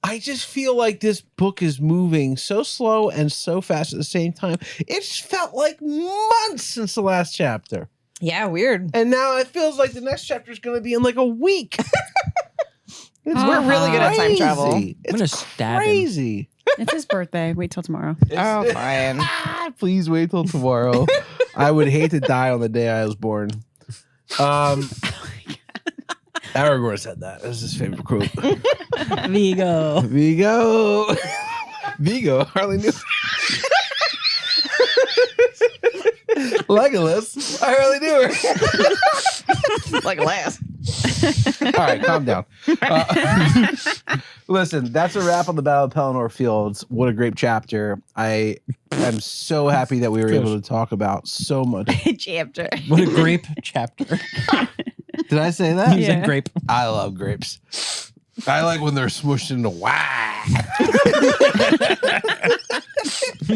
I just feel like this book is moving so slow and so fast at the same time. It's felt like months since the last chapter, Yeah, weird. and now it feels like the next chapter is going to be in like a week. We're really good at time travel. Crazy. I'm gonna It's stab him. crazy. It's his birthday. Wait till tomorrow. Oh, fine. Please wait till tomorrow. I would hate to die on the day I was born. Aragorn said that. That's his favorite quote. Vigo. Vigo. Vigo. Hardly knew. Legolas. I hardly knew her. Like last. All right, calm down. Listen, that's a wrap on the Battle of Pelennor Fields. What a great chapter. I am so happy that we were able to talk about so much. Chapter. What a grape chapter. Did I say that? You said Yeah. grape. I love grapes. I like when they're smushed into wah.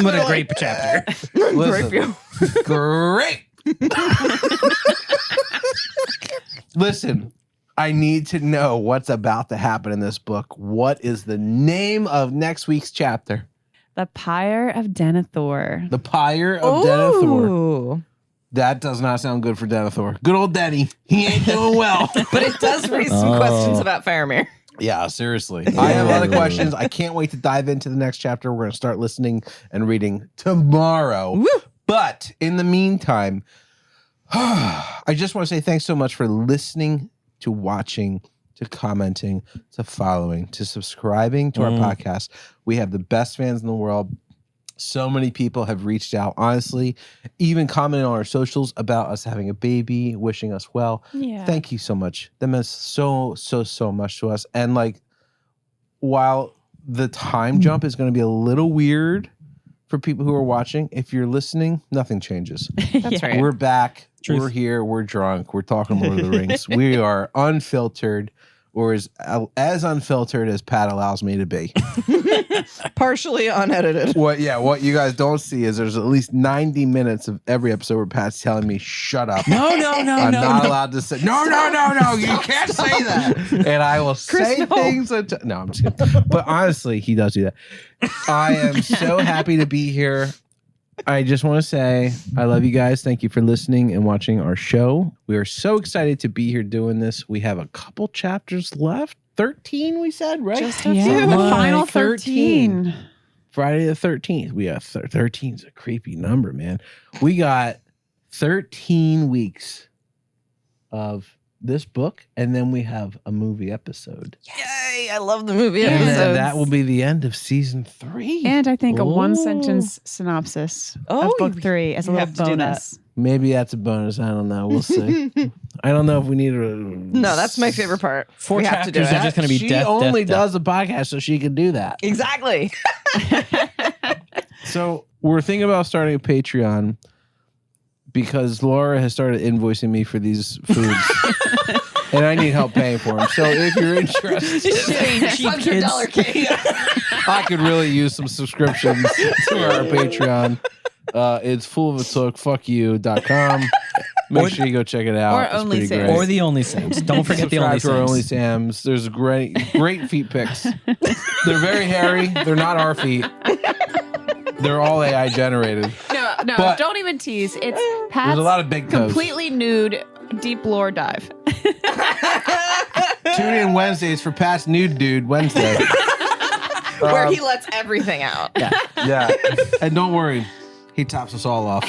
What a grape chapter. Listen, grape. Listen, I need to know what's about to happen in this book. What is the name of next week's chapter? The Pyre of Denethor. The Pyre of Denethor. Ooh. That does not sound good for Denethor. Good old Denny. He ain't doing well. But it does raise some questions about Faramir. Yeah, seriously. I have a lot of questions. I can't wait to dive into the next chapter. We're going to start listening and reading tomorrow. Woo. But in the meantime, I just want to say thanks so much for listening to watching, to commenting, to following, to subscribing to our podcast. We have the best fans in the world. So many people have reached out, honestly, even commenting on our socials about us having a baby, wishing us well. Yeah. Thank you so much. That meant so much to us. And like, while the time jump is going to be a little weird for people who are watching, if you're listening, nothing changes. That's right. We're back. Truth. We're here. We're drunk. We're talking Lord of the Rings. We are unfiltered, or as unfiltered as Pat allows me to be. Partially unedited. What you guys don't see is there's at least 90 minutes of every episode where Pat's telling me, shut up. No, I'm not allowed to say, no, you can't say that. And I will say things. No, I'm just kidding. But honestly, he does do that. I am so happy to be here. I just want to say I love you guys. Thank you for listening and watching our show. We are so excited to be here doing this. We have a couple chapters left. 13, we said, right? Just a few. The final 13. Friday the 13th. We got 13 is a creepy number, man. We got 13 weeks of this book, and then we have a movie episode. Yay! I love the movie And episodes. then that will be the end of season 3. And I think a Ooh. 1-sentence synopsis of book 3 as a you little have to do that. bonus. Maybe that's a bonus. I don't know. We'll see. I don't know if we need to. No, that's my favorite part. 4 we have to do chapters are it. just going to be She death. only death, does a podcast so she can do that. Exactly. So we're thinking about starting a Patreon because Laura has started invoicing me for these foods. And I need help paying for them. So if you're interested, Cheap kids. $100 cake. I could really use some subscriptions to our Patreon. It's fullofattook.fuckyou.com. Make sure you go check it out. Or It's Only pretty Sam's. great. Or the Only Sams. Don't forget the Only Subscribe to our Only Sams. Sam's. There's great feet pics. They're very hairy. They're not our feet. They're all AI generated. No, But- don't even tease. It's There's Pat's a lot of big toes. completely nude deep lore dive. Tune in Wednesdays for Pat's Nude Dude Wednesday. Where he lets everything out. Yeah. And don't worry, he tops us all off.